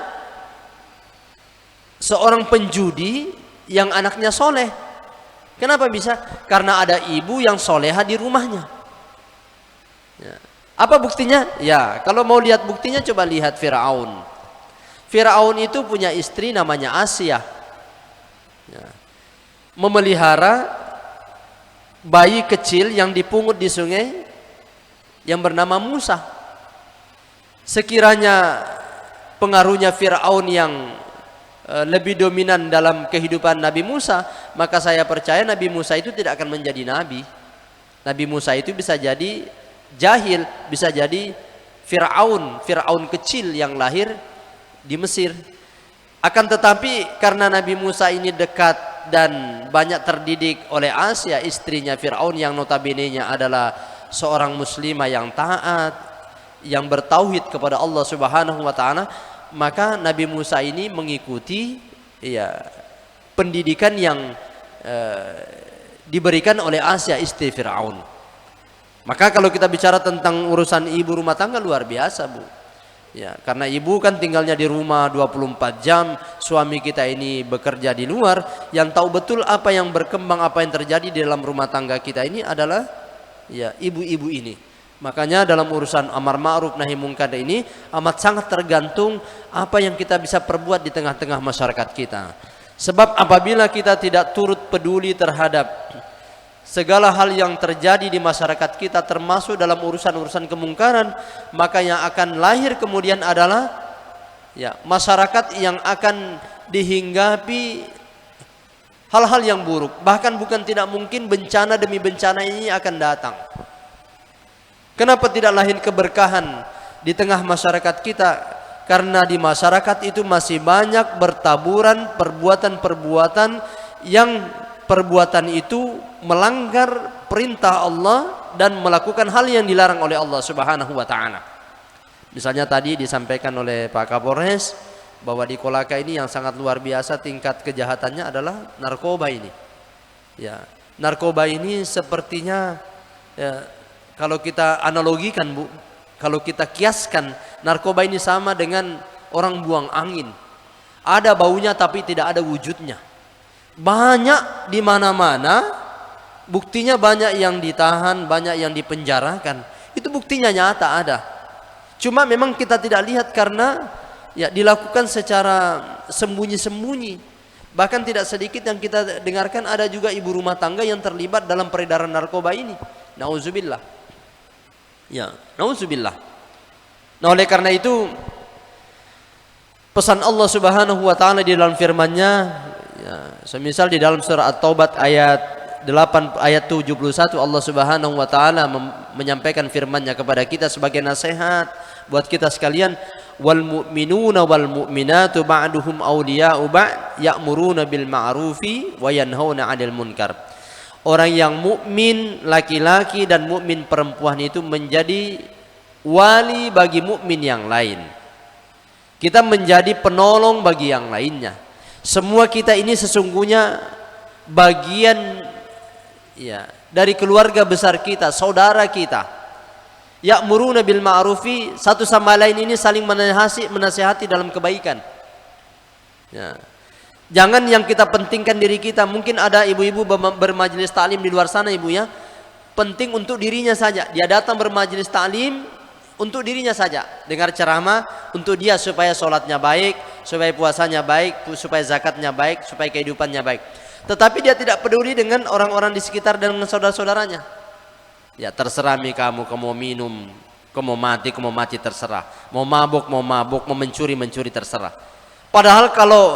seorang penjudi yang anaknya soleh. Kenapa bisa? Karena ada ibu yang soleha di rumahnya. Ya. Apa buktinya? Ya, kalau mau lihat buktinya coba lihat Firaun. Firaun itu punya istri namanya Asia. Ya. Memelihara bayi kecil yang dipungut di sungai yang bernama Musa. Sekiranya pengaruhnya Firaun yang lebih dominan dalam kehidupan Nabi Musa, maka saya percaya Nabi Musa itu tidak akan menjadi nabi. Nabi Musa itu bisa jadi jahil, bisa jadi Firaun kecil yang lahir di Mesir. Akan tetapi karena Nabi Musa ini dekat dan banyak terdidik oleh Asia, istrinya Firaun yang notabene-nya adalah seorang muslimah yang taat, yang bertauhid kepada Allah Subhanahu wa taala, maka Nabi Musa ini mengikuti ya pendidikan yang diberikan oleh Asia istri Firaun. Maka kalau kita bicara tentang urusan ibu rumah tangga luar biasa, Bu. Ya, karena ibu kan tinggalnya di rumah 24 jam, suami kita ini bekerja di luar, yang tahu betul apa yang berkembang, apa yang terjadi di dalam rumah tangga kita ini adalah ya ibu-ibu ini. Makanya dalam urusan amar ma'ruf nahi mungkar ini amat sangat tergantung apa yang kita bisa perbuat di tengah-tengah masyarakat kita. Sebab apabila kita tidak turut peduli terhadap segala hal yang terjadi di masyarakat kita termasuk dalam urusan-urusan kemungkaran, maka yang akan lahir kemudian adalah ya masyarakat yang akan dihinggapi hal-hal yang buruk. Bahkan bukan tidak mungkin bencana demi bencana ini akan datang. Kenapa tidak lahir keberkahan di tengah masyarakat kita? Karena di masyarakat itu masih banyak bertaburan perbuatan-perbuatan yang perbuatan itu melanggar perintah Allah dan melakukan hal yang dilarang oleh Allah Subhanahu wa taala. Misalnya tadi disampaikan oleh Pak Kapolres bahwa di Kolaka ini yang sangat luar biasa tingkat kejahatannya adalah narkoba ini. Ya, narkoba ini sepertinya ya, kalau kita analogikan Bu, kalau kita kiaskan, narkoba ini sama dengan orang buang angin. Ada baunya tapi tidak ada wujudnya. Banyak di mana-mana, buktinya banyak yang ditahan, banyak yang dipenjarakan. Itu buktinya nyata ada. Cuma memang kita tidak lihat karena ya dilakukan secara sembunyi-sembunyi. Bahkan tidak sedikit yang kita dengarkan ada juga ibu rumah tangga yang terlibat dalam peredaran narkoba ini. Nauzubillah. Ya, nauzubillah. Nah, oleh karena itu pesan Allah Subhanahu wa taala di dalam firman-Nya ya, semisal di dalam surah At-Taubah ayat 8 ayat 71 Allah Subhanahu wa taala menyampaikan firman-Nya kepada kita sebagai nasihat buat kita sekalian, wal mu'minuna wal mu'minatu ba'duhum awliya'u ba'd ya'muruna bil ma'rufi wa yanhauna 'anil munkar. Orang yang mukmin laki-laki dan mukmin perempuan itu menjadi wali bagi mukmin yang lain. Kita menjadi penolong bagi yang lainnya. Semua kita ini sesungguhnya bagian ya dari keluarga besar kita, saudara kita. Ya'muruna bil ma'rufi, satu sama lain ini saling menasihati dalam kebaikan. Ya. Jangan yang kita pentingkan diri kita. Mungkin ada ibu-ibu bermajelis taklim di luar sana ibu ya. Penting untuk dirinya saja. Dia datang bermajelis taklim untuk dirinya saja. Dengar ceramah untuk dia supaya sholatnya baik, supaya puasanya baik, supaya zakatnya baik, supaya kehidupannya baik. Tetapi dia tidak peduli dengan orang-orang di sekitar dan dengan saudara-saudaranya. Ya terserah kamu mau minum, kamu mau mati terserah. Mau mabuk, mau mencuri terserah. Padahal kalau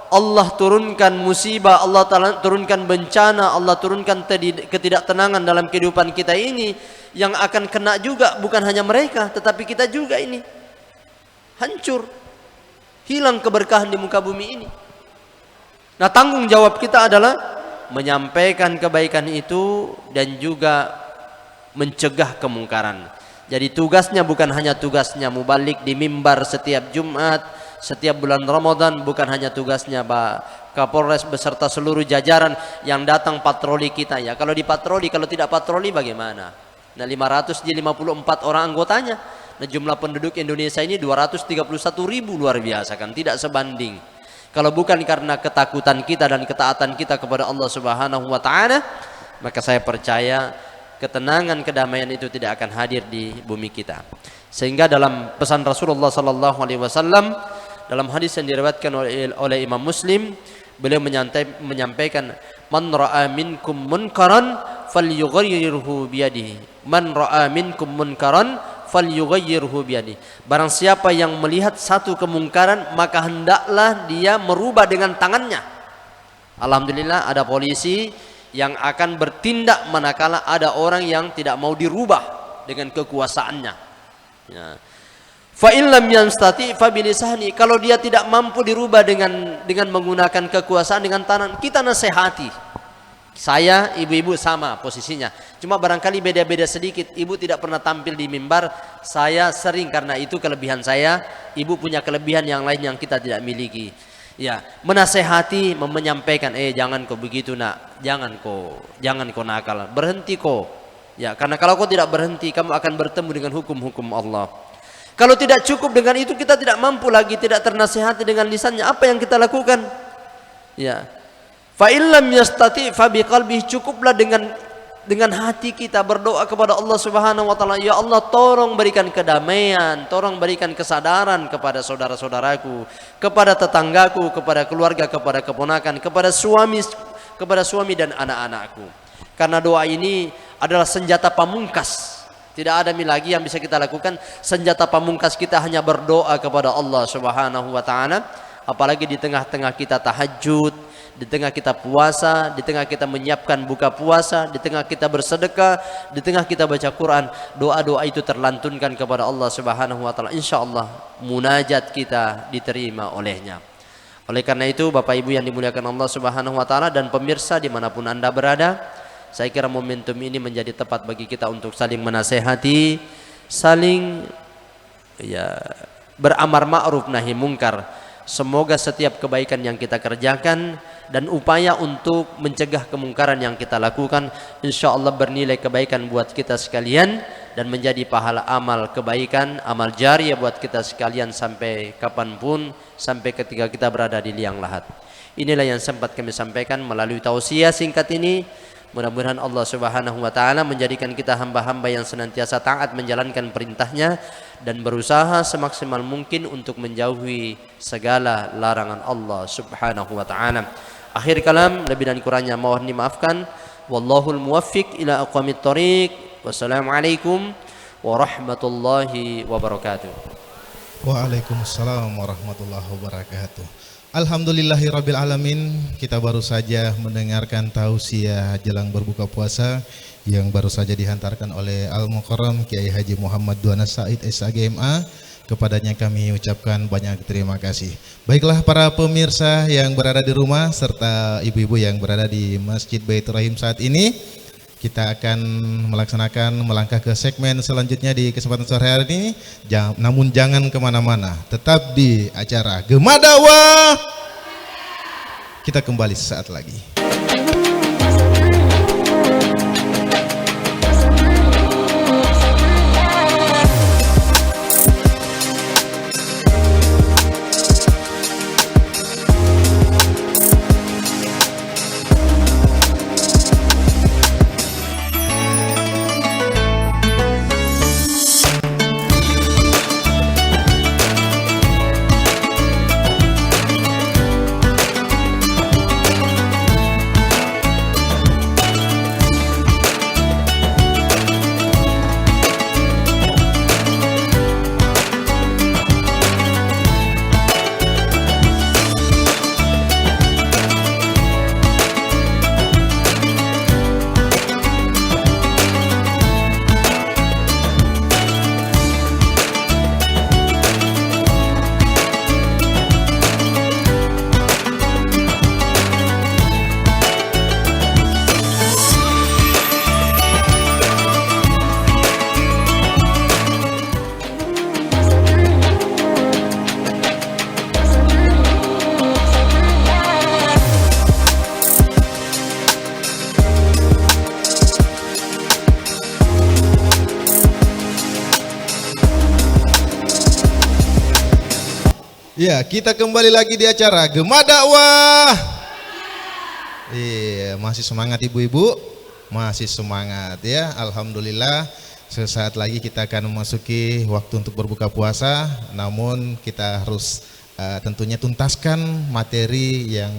Allah turunkan musibah, Allah turunkan bencana, Allah turunkan ketidaktenangan dalam kehidupan kita ini, yang akan kena juga bukan hanya mereka, tetapi kita juga ini. Hancur, hilang keberkahan di muka bumi ini. Nah, tanggung jawab kita adalah menyampaikan kebaikan itu dan juga mencegah kemungkaran. Jadi tugasnya bukan hanya tugasnya mubalik di mimbar setiap Jumat, setiap bulan Ramadan, bukan hanya tugasnya Pak Kapolres beserta seluruh jajaran yang datang patroli kita ya. Kalau dipatroli, kalau tidak patroli bagaimana? Nah 554 orang anggotanya. Nah jumlah penduduk Indonesia ini 231.000, luar biasa kan? Tidak sebanding. Kalau bukan karena ketakutan kita dan ketaatan kita kepada Allah Subhanahu wa taala, maka saya percaya ketenangan, kedamaian itu tidak akan hadir di bumi kita. Sehingga dalam pesan Rasulullah sallallahu alaihi wasallam dalam hadis yang diriwayatkan oleh Imam Muslim, beliau menyampaikan, man ra'a minkum munkaran falyughayyirhu biyadihi. Man ra'a minkum munkaran falyughayyirhu biyadihi. Barang siapa yang melihat satu kemungkaran, maka hendaklah dia merubah dengan tangannya. Alhamdulillah ada polisi yang akan bertindak manakala ada orang yang tidak mau dirubah dengan kekuasaannya. Ya. Fa in lam yastati fa bilisani. Kalau dia tidak mampu dirubah dengan menggunakan kekuasaan dengan tangan, kita nasihati. Saya, ibu-ibu sama posisinya. Cuma barangkali beda-beda sedikit. Ibu tidak pernah tampil di mimbar, saya sering karena itu kelebihan saya. Ibu punya kelebihan yang lain yang kita tidak miliki. Ya, menasehati, menyampaikan, jangan kau begitu nak, jangan kau nakal, berhenti kau. Ya, karena kalau kau tidak berhenti, kamu akan bertemu dengan hukum-hukum Allah. Kalau tidak cukup dengan itu, kita tidak mampu lagi, tidak ternasihati dengan lisannya, apa yang kita lakukan? Ya, fa illam yastati fa biqalbihi, cukuplah dengan dengan hati kita berdoa kepada Allah Subhanahu wa taala, ya Allah tolong berikan kedamaian, tolong berikan kesadaran kepada saudara-saudaraku, kepada tetanggaku, kepada keluarga, kepada keponakan, kepada suami dan anak-anakku. Karena doa ini adalah senjata pamungkas. Tidak ada lagi yang bisa kita lakukan. Senjata pamungkas kita hanya berdoa kepada Allah Subhanahu wa taala, apalagi di tengah-tengah kita tahajud, di tengah kita puasa, di tengah kita menyiapkan buka puasa, di tengah kita bersedekah, di tengah kita baca Quran, doa-doa itu terlantunkan kepada Allah Subhanahu wa taala. Insyaallah munajat kita diterima olehnya. Oleh karena itu Bapak Ibu yang dimuliakan Allah Subhanahu wa taala dan pemirsa dimanapun Anda berada, saya kira momentum ini menjadi tepat bagi kita untuk saling menasehati, saling beramar ma'ruf nahi mungkar. Semoga setiap kebaikan yang kita kerjakan dan upaya untuk mencegah kemungkaran yang kita lakukan, insya Allah bernilai kebaikan buat kita sekalian dan menjadi pahala amal kebaikan, amal jariah buat kita sekalian sampai kapanpun, sampai ketika kita berada di liang lahat. Inilah yang sempat kami sampaikan melalui tausiah singkat ini. Mudah-mudahan Allah Subhanahu wa taala menjadikan kita hamba-hamba yang senantiasa taat menjalankan perintahnya dan berusaha semaksimal mungkin untuk menjauhi segala larangan Allah Subhanahu wa taala. Akhir kalam, lebih dan kurangnya mohon dimaafkan. Wallahul muwaffiq ila aqwamit thoriq. Wassalamualaikum warahmatullahi wabarakatuh. Waalaikumsalam warahmatullahi wabarakatuh. Alhamdulillahirabbil alamin. Kita baru saja mendengarkan tausiah jelang berbuka puasa yang baru saja dihantarkan oleh Al-Mukarram Kiai Haji Muhammad Duana Said SAGMA. Kepadanya kami ucapkan banyak terima kasih. Baiklah para pemirsa yang berada di rumah serta ibu-ibu yang berada di Masjid Baitur Rahim saat ini, kita akan melangkah ke segmen selanjutnya di kesempatan sore hari ini. Namun jangan kemana-mana, tetap di acara Gema Dakwah. Kita kembali sesaat lagi. Ya, kita kembali lagi di acara Gema Dakwah. Iya, masih semangat ibu-ibu? Masih semangat ya, alhamdulillah. Sesaat lagi kita akan memasuki waktu untuk berbuka puasa. Namun kita harus tentunya tuntaskan materi yang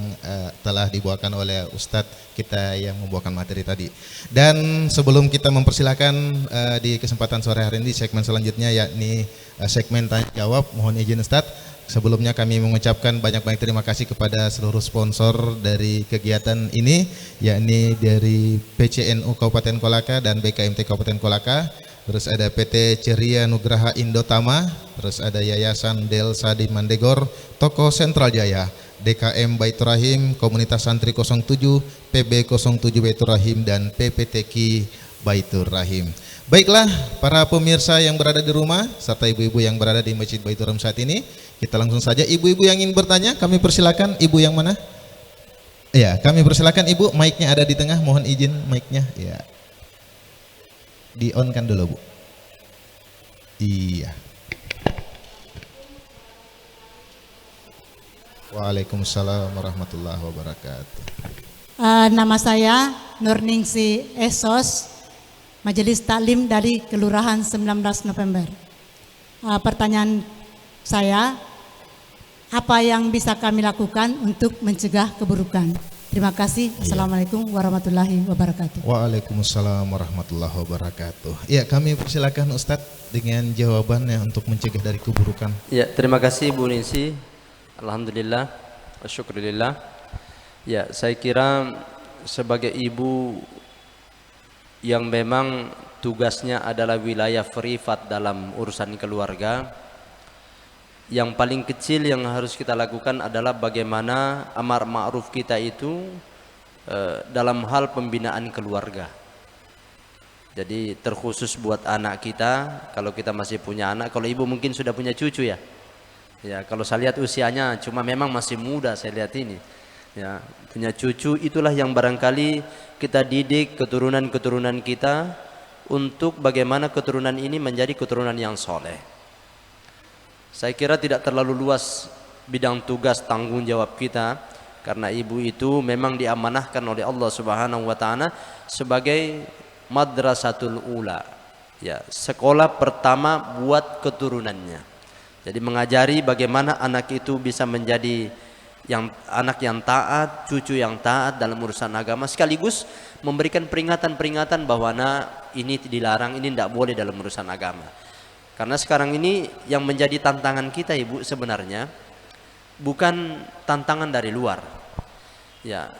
telah dibawakan oleh Ustadz kita yang membawakan materi tadi. Dan sebelum kita mempersilahkan di kesempatan sore hari ini di segmen selanjutnya, yakni segmen tanya jawab, mohon izin Ustadz, sebelumnya kami mengucapkan banyak-banyak terima kasih kepada seluruh sponsor dari kegiatan ini, yakni dari PCNU Kabupaten Kolaka dan BKMT Kabupaten Kolaka, terus ada PT Ceria Nugraha Indotama, terus ada Yayasan Delsa di Mandegor, Toko Sentral Jaya, DKM Baitur Rahim, Komunitas Santri 07, PB 07 Baitur Rahim, dan PPTQ Baitur Rahim. Baiklah para pemirsa yang berada di rumah serta ibu-ibu yang berada di Masjid Baitur Rahim saat ini, kita langsung saja. Ibu-ibu yang ingin bertanya kami persilakan. Ibu yang mana? Ya, kami persilakan ibu, mic-nya ada di tengah, mohon izin mic-nya ya. Di on kan dulu Bu. Iya. Waalaikumsalam warahmatullahi wabarakatuh. Nama saya Nurningsi Esos, Majelis Taklim dari Kelurahan 19 November. Pertanyaan saya, apa yang bisa kami lakukan untuk mencegah keburukan? Terima kasih. Assalamualaikum warahmatullahi wabarakatuh. Waalaikumsalam warahmatullahi wabarakatuh. Ya, kami persilakan Ustadz dengan jawabannya untuk mencegah dari keburukan. Ya, terima kasih Bu Ningsi. Alhamdulillah, syukurillah. Ya, saya kira sebagai ibu yang memang tugasnya adalah wilayah privat dalam urusan keluarga, yang paling kecil yang harus kita lakukan adalah bagaimana amar ma'ruf kita itu dalam hal pembinaan keluarga. Jadi terkhusus buat anak kita, kalau kita masih punya anak, kalau ibu mungkin sudah punya cucu ya. Ya, kalau saya lihat usianya cuma memang masih muda, saya lihat ini. Ya, punya cucu, itulah yang barangkali kita didik keturunan-keturunan kita untuk bagaimana keturunan ini menjadi keturunan yang soleh. Saya kira tidak terlalu luas bidang tugas tanggung jawab kita, karena ibu itu memang diamanahkan oleh Allah Subhanahu wa taala sebagai madrasatul ula, ya, sekolah pertama buat keturunannya. Jadi mengajari bagaimana anak itu bisa menjadi anak yang taat, cucu yang taat dalam urusan agama, sekaligus memberikan peringatan-peringatan bahwa ini dilarang, ini tidak boleh dalam urusan agama. Karena sekarang ini yang menjadi tantangan kita, Ibu, sebenarnya bukan tantangan dari luar. Ya,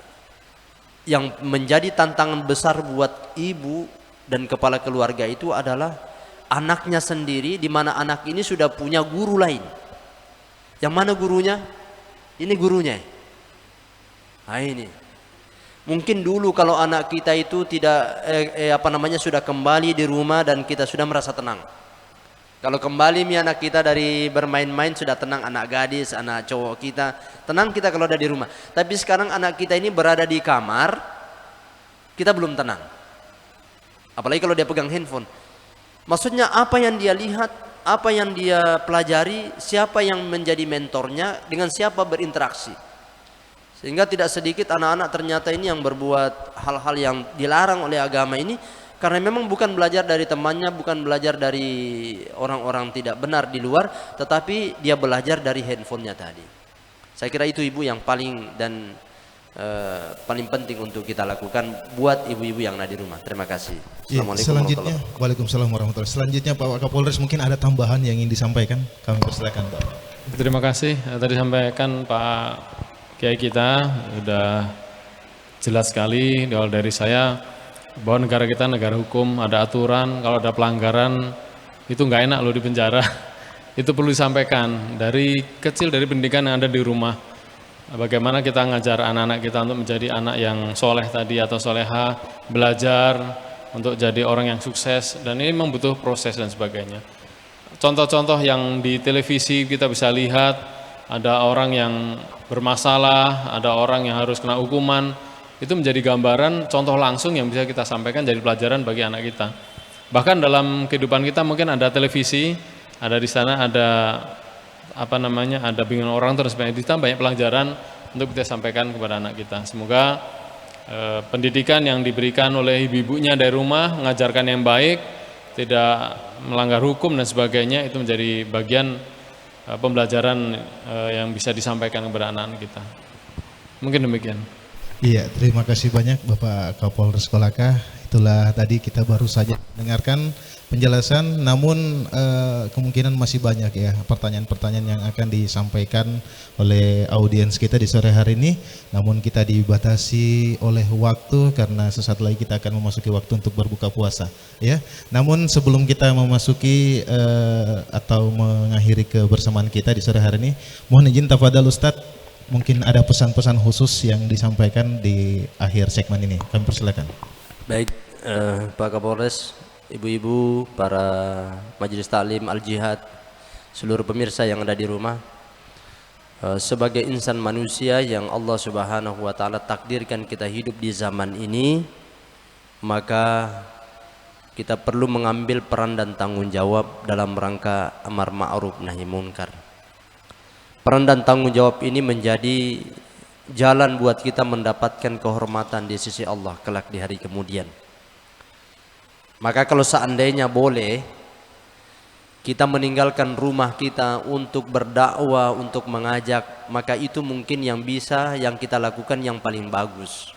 yang menjadi tantangan besar buat ibu dan kepala keluarga itu adalah anaknya sendiri, di mana anak ini sudah punya guru lain. Yang mana gurunya? Ini gurunya. Nah, ini. Mungkin dulu kalau anak kita itu tidak sudah kembali di rumah dan kita sudah merasa tenang. Kalau kembali anak kita dari bermain-main sudah tenang, anak gadis, anak cowok kita, tenang kita kalau ada di rumah. Tapi sekarang anak kita ini berada di kamar, kita belum tenang. Apalagi kalau dia pegang handphone. Maksudnya apa yang dia lihat, apa yang dia pelajari, siapa yang menjadi mentornya, dengan siapa berinteraksi. Sehingga tidak sedikit anak-anak ternyata ini yang berbuat hal-hal yang dilarang oleh agama ini, karena memang bukan belajar dari temannya, bukan belajar dari orang-orang tidak benar di luar, tetapi dia belajar dari handphonenya tadi. Saya kira itu ibu yang paling paling penting untuk kita lakukan buat ibu-ibu yang ada di rumah. Terima kasih. Selanjutnya, Waalaikumsalam warahmatullahi. Selanjutnya Pak Kapolres, mungkin ada tambahan yang ingin disampaikan, kami persilakan Pak. Terima kasih. Tadi sampaikan Pak Kiai kita sudah jelas sekali dari saya, bahwa negara kita negara hukum, ada aturan. Kalau ada pelanggaran itu nggak enak loh di penjara. Itu perlu disampaikan dari kecil, dari pendidikan yang ada di rumah. Bagaimana kita ngajar anak-anak kita untuk menjadi anak yang soleh tadi atau soleha, belajar untuk jadi orang yang sukses, dan ini memang butuh proses dan sebagainya. Contoh-contoh yang di televisi kita bisa lihat, ada orang yang bermasalah, ada orang yang harus kena hukuman. Itu menjadi gambaran contoh langsung yang bisa kita sampaikan jadi pelajaran bagi anak kita. Bahkan dalam kehidupan kita mungkin ada televisi, ada di sana ada ada bimbingan orang terus banyak pelajaran untuk kita sampaikan kepada anak kita. Semoga pendidikan yang diberikan oleh ibu-ibunya dari rumah, mengajarkan yang baik, tidak melanggar hukum dan sebagainya, itu menjadi bagian pembelajaran yang bisa disampaikan kepada anak-anak kita. Mungkin demikian. Iya, terima kasih banyak Bapak Kapolres Kolaka. Itulah tadi kita baru saja dengarkan penjelasan, namun kemungkinan masih banyak ya pertanyaan-pertanyaan yang akan disampaikan oleh audiens kita di sore hari ini. Namun kita dibatasi oleh waktu karena sesaat lagi kita akan memasuki waktu untuk berbuka puasa ya. Namun sebelum kita memasuki atau mengakhiri kebersamaan kita di sore hari ini, mohon izin tafadhal Ustadz, mungkin ada pesan-pesan khusus yang disampaikan di akhir segmen ini. Kami persilakan. Baik, Pak Kapolres, ibu-ibu, para majelis taklim al-jihad, seluruh pemirsa yang ada di rumah, sebagai insan manusia yang Allah Subhanahu wa taala takdirkan kita hidup di zaman ini, maka kita perlu mengambil peran dan tanggung jawab dalam rangka amar ma'ruf nahi munkar. Peran dan tanggung jawab ini menjadi jalan buat kita mendapatkan kehormatan di sisi Allah kelak di hari kemudian. Maka kalau seandainya boleh kita meninggalkan rumah kita untuk berdakwah, untuk mengajak, maka itu mungkin yang kita lakukan yang paling bagus.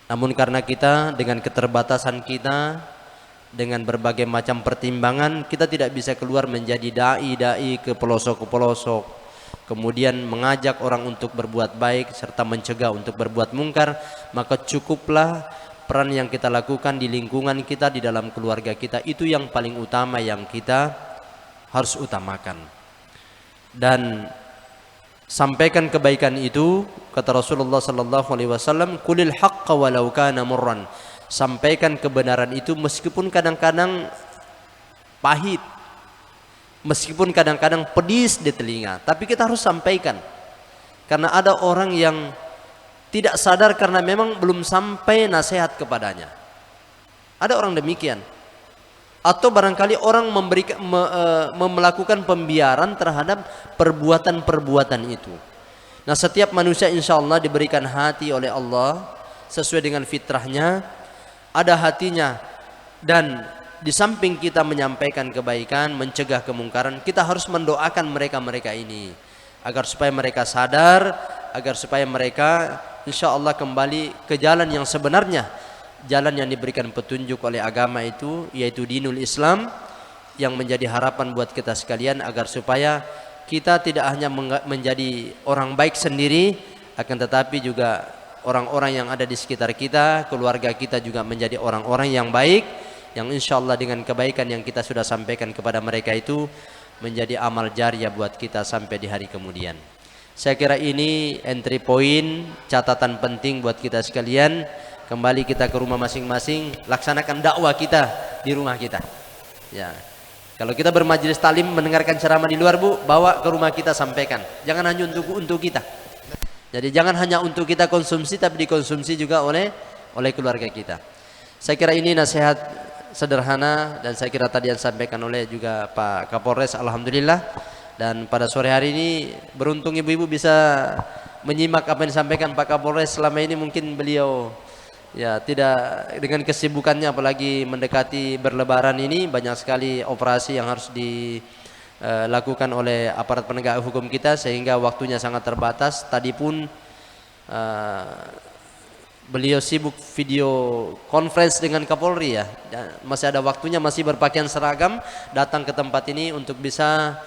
Namun karena kita dengan keterbatasan kita, dengan berbagai macam pertimbangan, kita tidak bisa keluar menjadi dai ke pelosok, kemudian mengajak orang untuk berbuat baik serta mencegah untuk berbuat mungkar, maka cukuplah peran yang kita lakukan di lingkungan kita, di dalam keluarga kita, itu yang paling utama yang kita harus utamakan. Dan sampaikan kebaikan itu, kata Rasulullah sallallahu alaihi wasallam, qulil haqqa walau kana murran. Sampaikan kebenaran itu meskipun kadang-kadang pahit, meskipun kadang-kadang pedis di telinga, tapi kita harus sampaikan. Karena ada orang yang tidak sadar karena memang belum sampai nasihat kepadanya. Ada orang demikian. Atau barangkali orang melakukan pembiaran terhadap perbuatan-perbuatan itu. Nah, setiap manusia insya Allah diberikan hati oleh Allah sesuai dengan fitrahnya, ada hatinya. Dan di samping kita menyampaikan kebaikan, mencegah kemungkaran, kita harus mendoakan mereka-mereka ini agar supaya mereka sadar, agar supaya mereka insya Allah kembali ke jalan yang sebenarnya, jalan yang diberikan petunjuk oleh agama itu, yaitu dinul Islam, yang menjadi harapan buat kita sekalian agar supaya kita tidak hanya menjadi orang baik sendiri, akan tetapi juga orang-orang yang ada di sekitar kita, keluarga kita juga menjadi orang-orang yang baik, yang insya Allah dengan kebaikan yang kita sudah sampaikan kepada mereka itu menjadi amal jariah buat kita sampai di hari kemudian. Saya kira ini entry point, catatan penting buat kita sekalian. Kembali kita ke rumah masing-masing, laksanakan dakwah kita di rumah kita. Ya, kalau kita bermajelis talim, mendengarkan ceramah di luar, Bu, bawa ke rumah kita, sampaikan. Jangan hanya untuk kita. Jadi jangan hanya untuk kita konsumsi, tapi dikonsumsi juga oleh keluarga kita. Saya kira ini nasihat sederhana, dan saya kira tadi yang disampaikan oleh juga Pak Kapolres, alhamdulillah. Dan pada sore hari ini beruntung ibu-ibu bisa menyimak apa yang disampaikan Pak Kapolres. Selama ini mungkin beliau ya tidak, dengan kesibukannya apalagi mendekati berlebaran ini, banyak sekali operasi yang harus dilakukan oleh aparat penegak hukum kita, sehingga waktunya sangat terbatas. Tadi pun beliau sibuk video conference dengan Kapolri ya, masih ada waktunya, masih berpakaian seragam datang ke tempat ini untuk bisa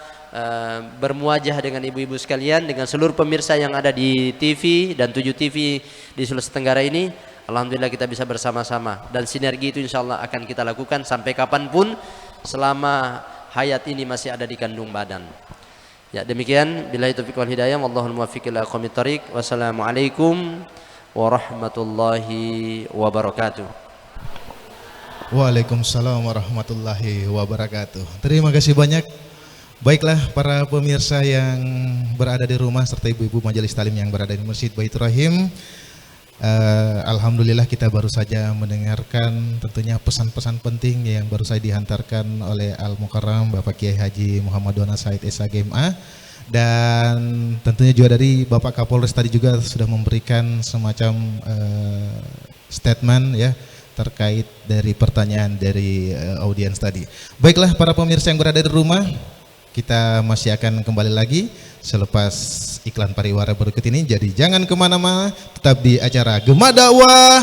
bermuajah dengan ibu-ibu sekalian, dengan seluruh pemirsa yang ada di TV dan 7 TV di Sulawesi Tenggara ini. Alhamdulillah kita bisa bersama-sama, dan sinergi itu insya Allah akan kita lakukan sampai kapanpun selama hayat ini masih ada di kandung badan. Ya, demikian, billahi taufiq wal hidayah, wallahul muwaffiq ila aqwamit thoriq. Wassalamualaikum warahmatullahi wabarakatuh. Waalaikumsalam warahmatullahi wabarakatuh. Terima kasih banyak. Baiklah para pemirsa yang berada di rumah serta ibu-ibu majelis talim yang berada di Masjid Baitur Rahim, alhamdulillah kita baru saja mendengarkan tentunya pesan-pesan penting yang baru saja dihantarkan oleh Al-Mukarram Bapak Kiai Haji Muhammad Dona Said SHGMA, dan tentunya juga dari Bapak Kapolres tadi juga sudah memberikan semacam statement ya terkait dari pertanyaan dari audiens tadi. Baiklah para pemirsa yang berada di rumah, kita masih akan kembali lagi selepas iklan pariwara berikut ini. Jadi jangan kemana-mana, tetap di acara Gema Dakwah.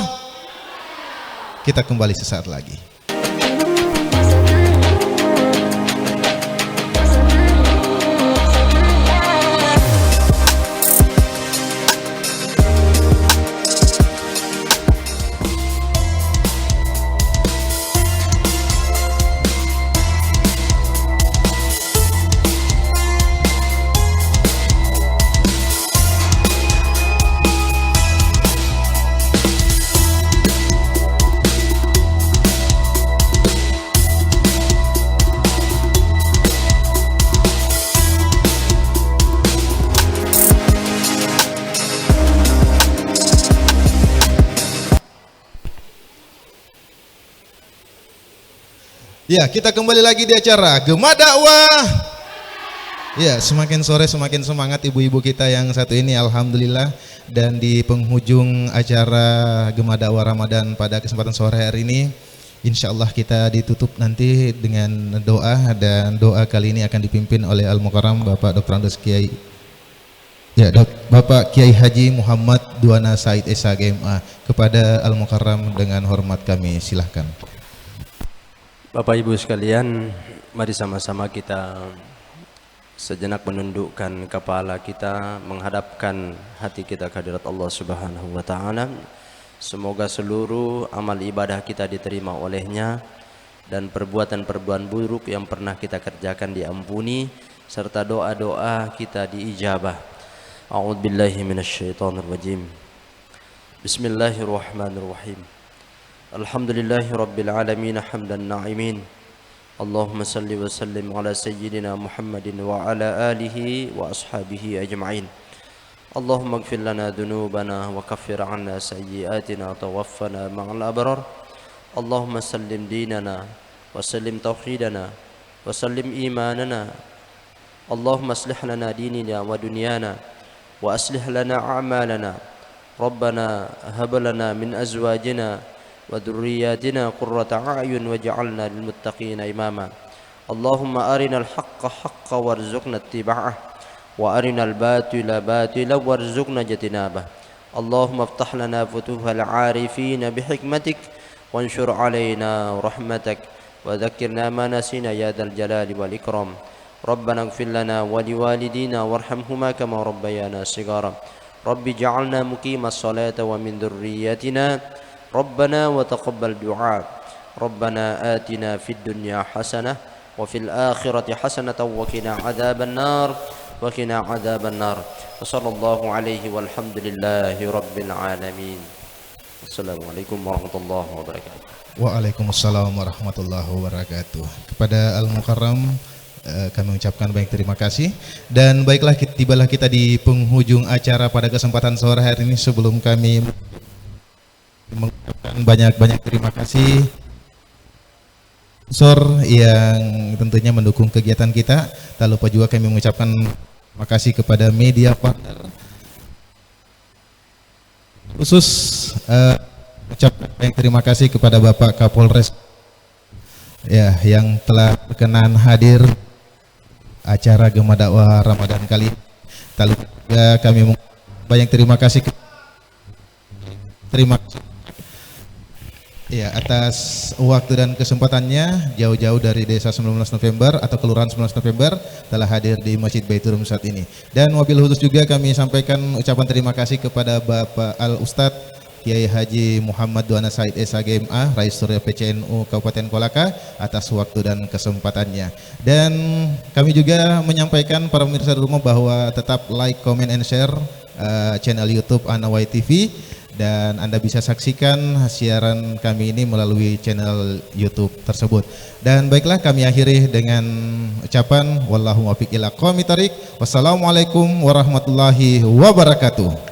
Kita kembali sesaat lagi. Ya, kita kembali lagi di acara Gema Dakwah. Ya, semakin sore semakin semangat ibu-ibu kita yang satu ini, alhamdulillah. Dan di penghujung acara Gema Dakwah Ramadan pada kesempatan sore hari ini, insya Allah kita ditutup nanti dengan doa, dan doa kali ini akan dipimpin oleh Al-Mukarram Bapak Dr. Andes Kiai, ya Bapak Kiai Haji Muhammad Duana Said Esa GMA. Kepada Al-Mukarram dengan hormat kami silahkan. Bapak Ibu sekalian, mari sama-sama kita sejenak menundukkan kepala kita, menghadapkan hati kita ke hadirat Allah Subhanahu wa taala. Semoga seluruh amal ibadah kita diterima olehnya, dan perbuatan-perbuatan buruk yang pernah kita kerjakan diampuni, serta doa-doa kita diijabah. A'udzubillahi minasyaitonirrajim. Bismillahirrahmanirrahim. Alhamdulillahi rabbil alamin hamdan na'imin. Allahumma salli wa sallim ala sayyidina Muhammadin wa ala alihi wa ashabihi ajma'in. Allahumma ighfir lana dhunubana wa kaffir 'anna sayyi'atina tawaffana ma'al abrar. Allahumma sallim dinana wa sallim tauhidana wa sallim imanana. Allahumma aslih lana dinina wa dunyana wa aslih lana a'malana. Rabbana hab lana min azwajina wa dhurriyyatina qurrata a'yun waj'alna lil muttaqina imama. Allahumma arinal haqqa haqqan warzuqna ittiba'ah wa arinal batila batila warzuqna jatinabah. Allahumma iftah lana futuhal 'arifin bihikmatik wanshur 'alaina rahmatak wa dhakkirna ma nasina ya dzal jalali wal ikram. Rabbana ighfir lana wa liwalidina warhamhuma kama rabbayana shighara. Rabbi ij'alna muqimas salati wa min dhurriyyatina Rabbana wa taqabbal du'a. Rabbana atina fid dunya hasanah wa fil akhirati hasanatan wa qina adzaban nar wa qina adzaban nar. Wa sallallahu alaihi walhamdulillahi rabbil alamin. Assalamualaikum warahmatullahi wabarakatuh. Waalaikumsalam warahmatullahi wabarakatuh. Kepada Al-Mukarram kami ucapkan banyak terima kasih. Dan baiklah, tibalah kita di penghujung acara pada kesempatan sore hari ini. Sebelum kami mengucapkan banyak-banyak terima kasih sponsor yang tentunya mendukung kegiatan kita, tak lupa juga kami mengucapkan terima kasih kepada media partner, khusus ucapkan banyak terima kasih kepada Bapak Kapolres ya yang telah berkenan hadir acara Gema Dakwah Ramadan kali ini. Tak lupa juga kami banyak terima kasih ya atas waktu dan kesempatannya jauh-jauh dari Desa 19 November atau Kelurahan 19 November telah hadir di Masjid Baitur Rum saat ini. Dan wabil khusus juga kami sampaikan ucapan terima kasih kepada Bapak Al Ustadz Kiai Haji Muhammad Duana Said Esa GMA, Rais Surya PCNU Kabupaten Kolaka atas waktu dan kesempatannya. Dan kami juga menyampaikan para pemirsa di rumah bahwa tetap like, comment, and share channel YouTube Anawai TV. Dan Anda bisa saksikan siaran kami ini melalui channel YouTube tersebut. Dan baiklah, kami akhiri dengan ucapan wallahu muwaffiq ila aqwamit thoriq. Wassalamualaikum warahmatullahi wabarakatuh.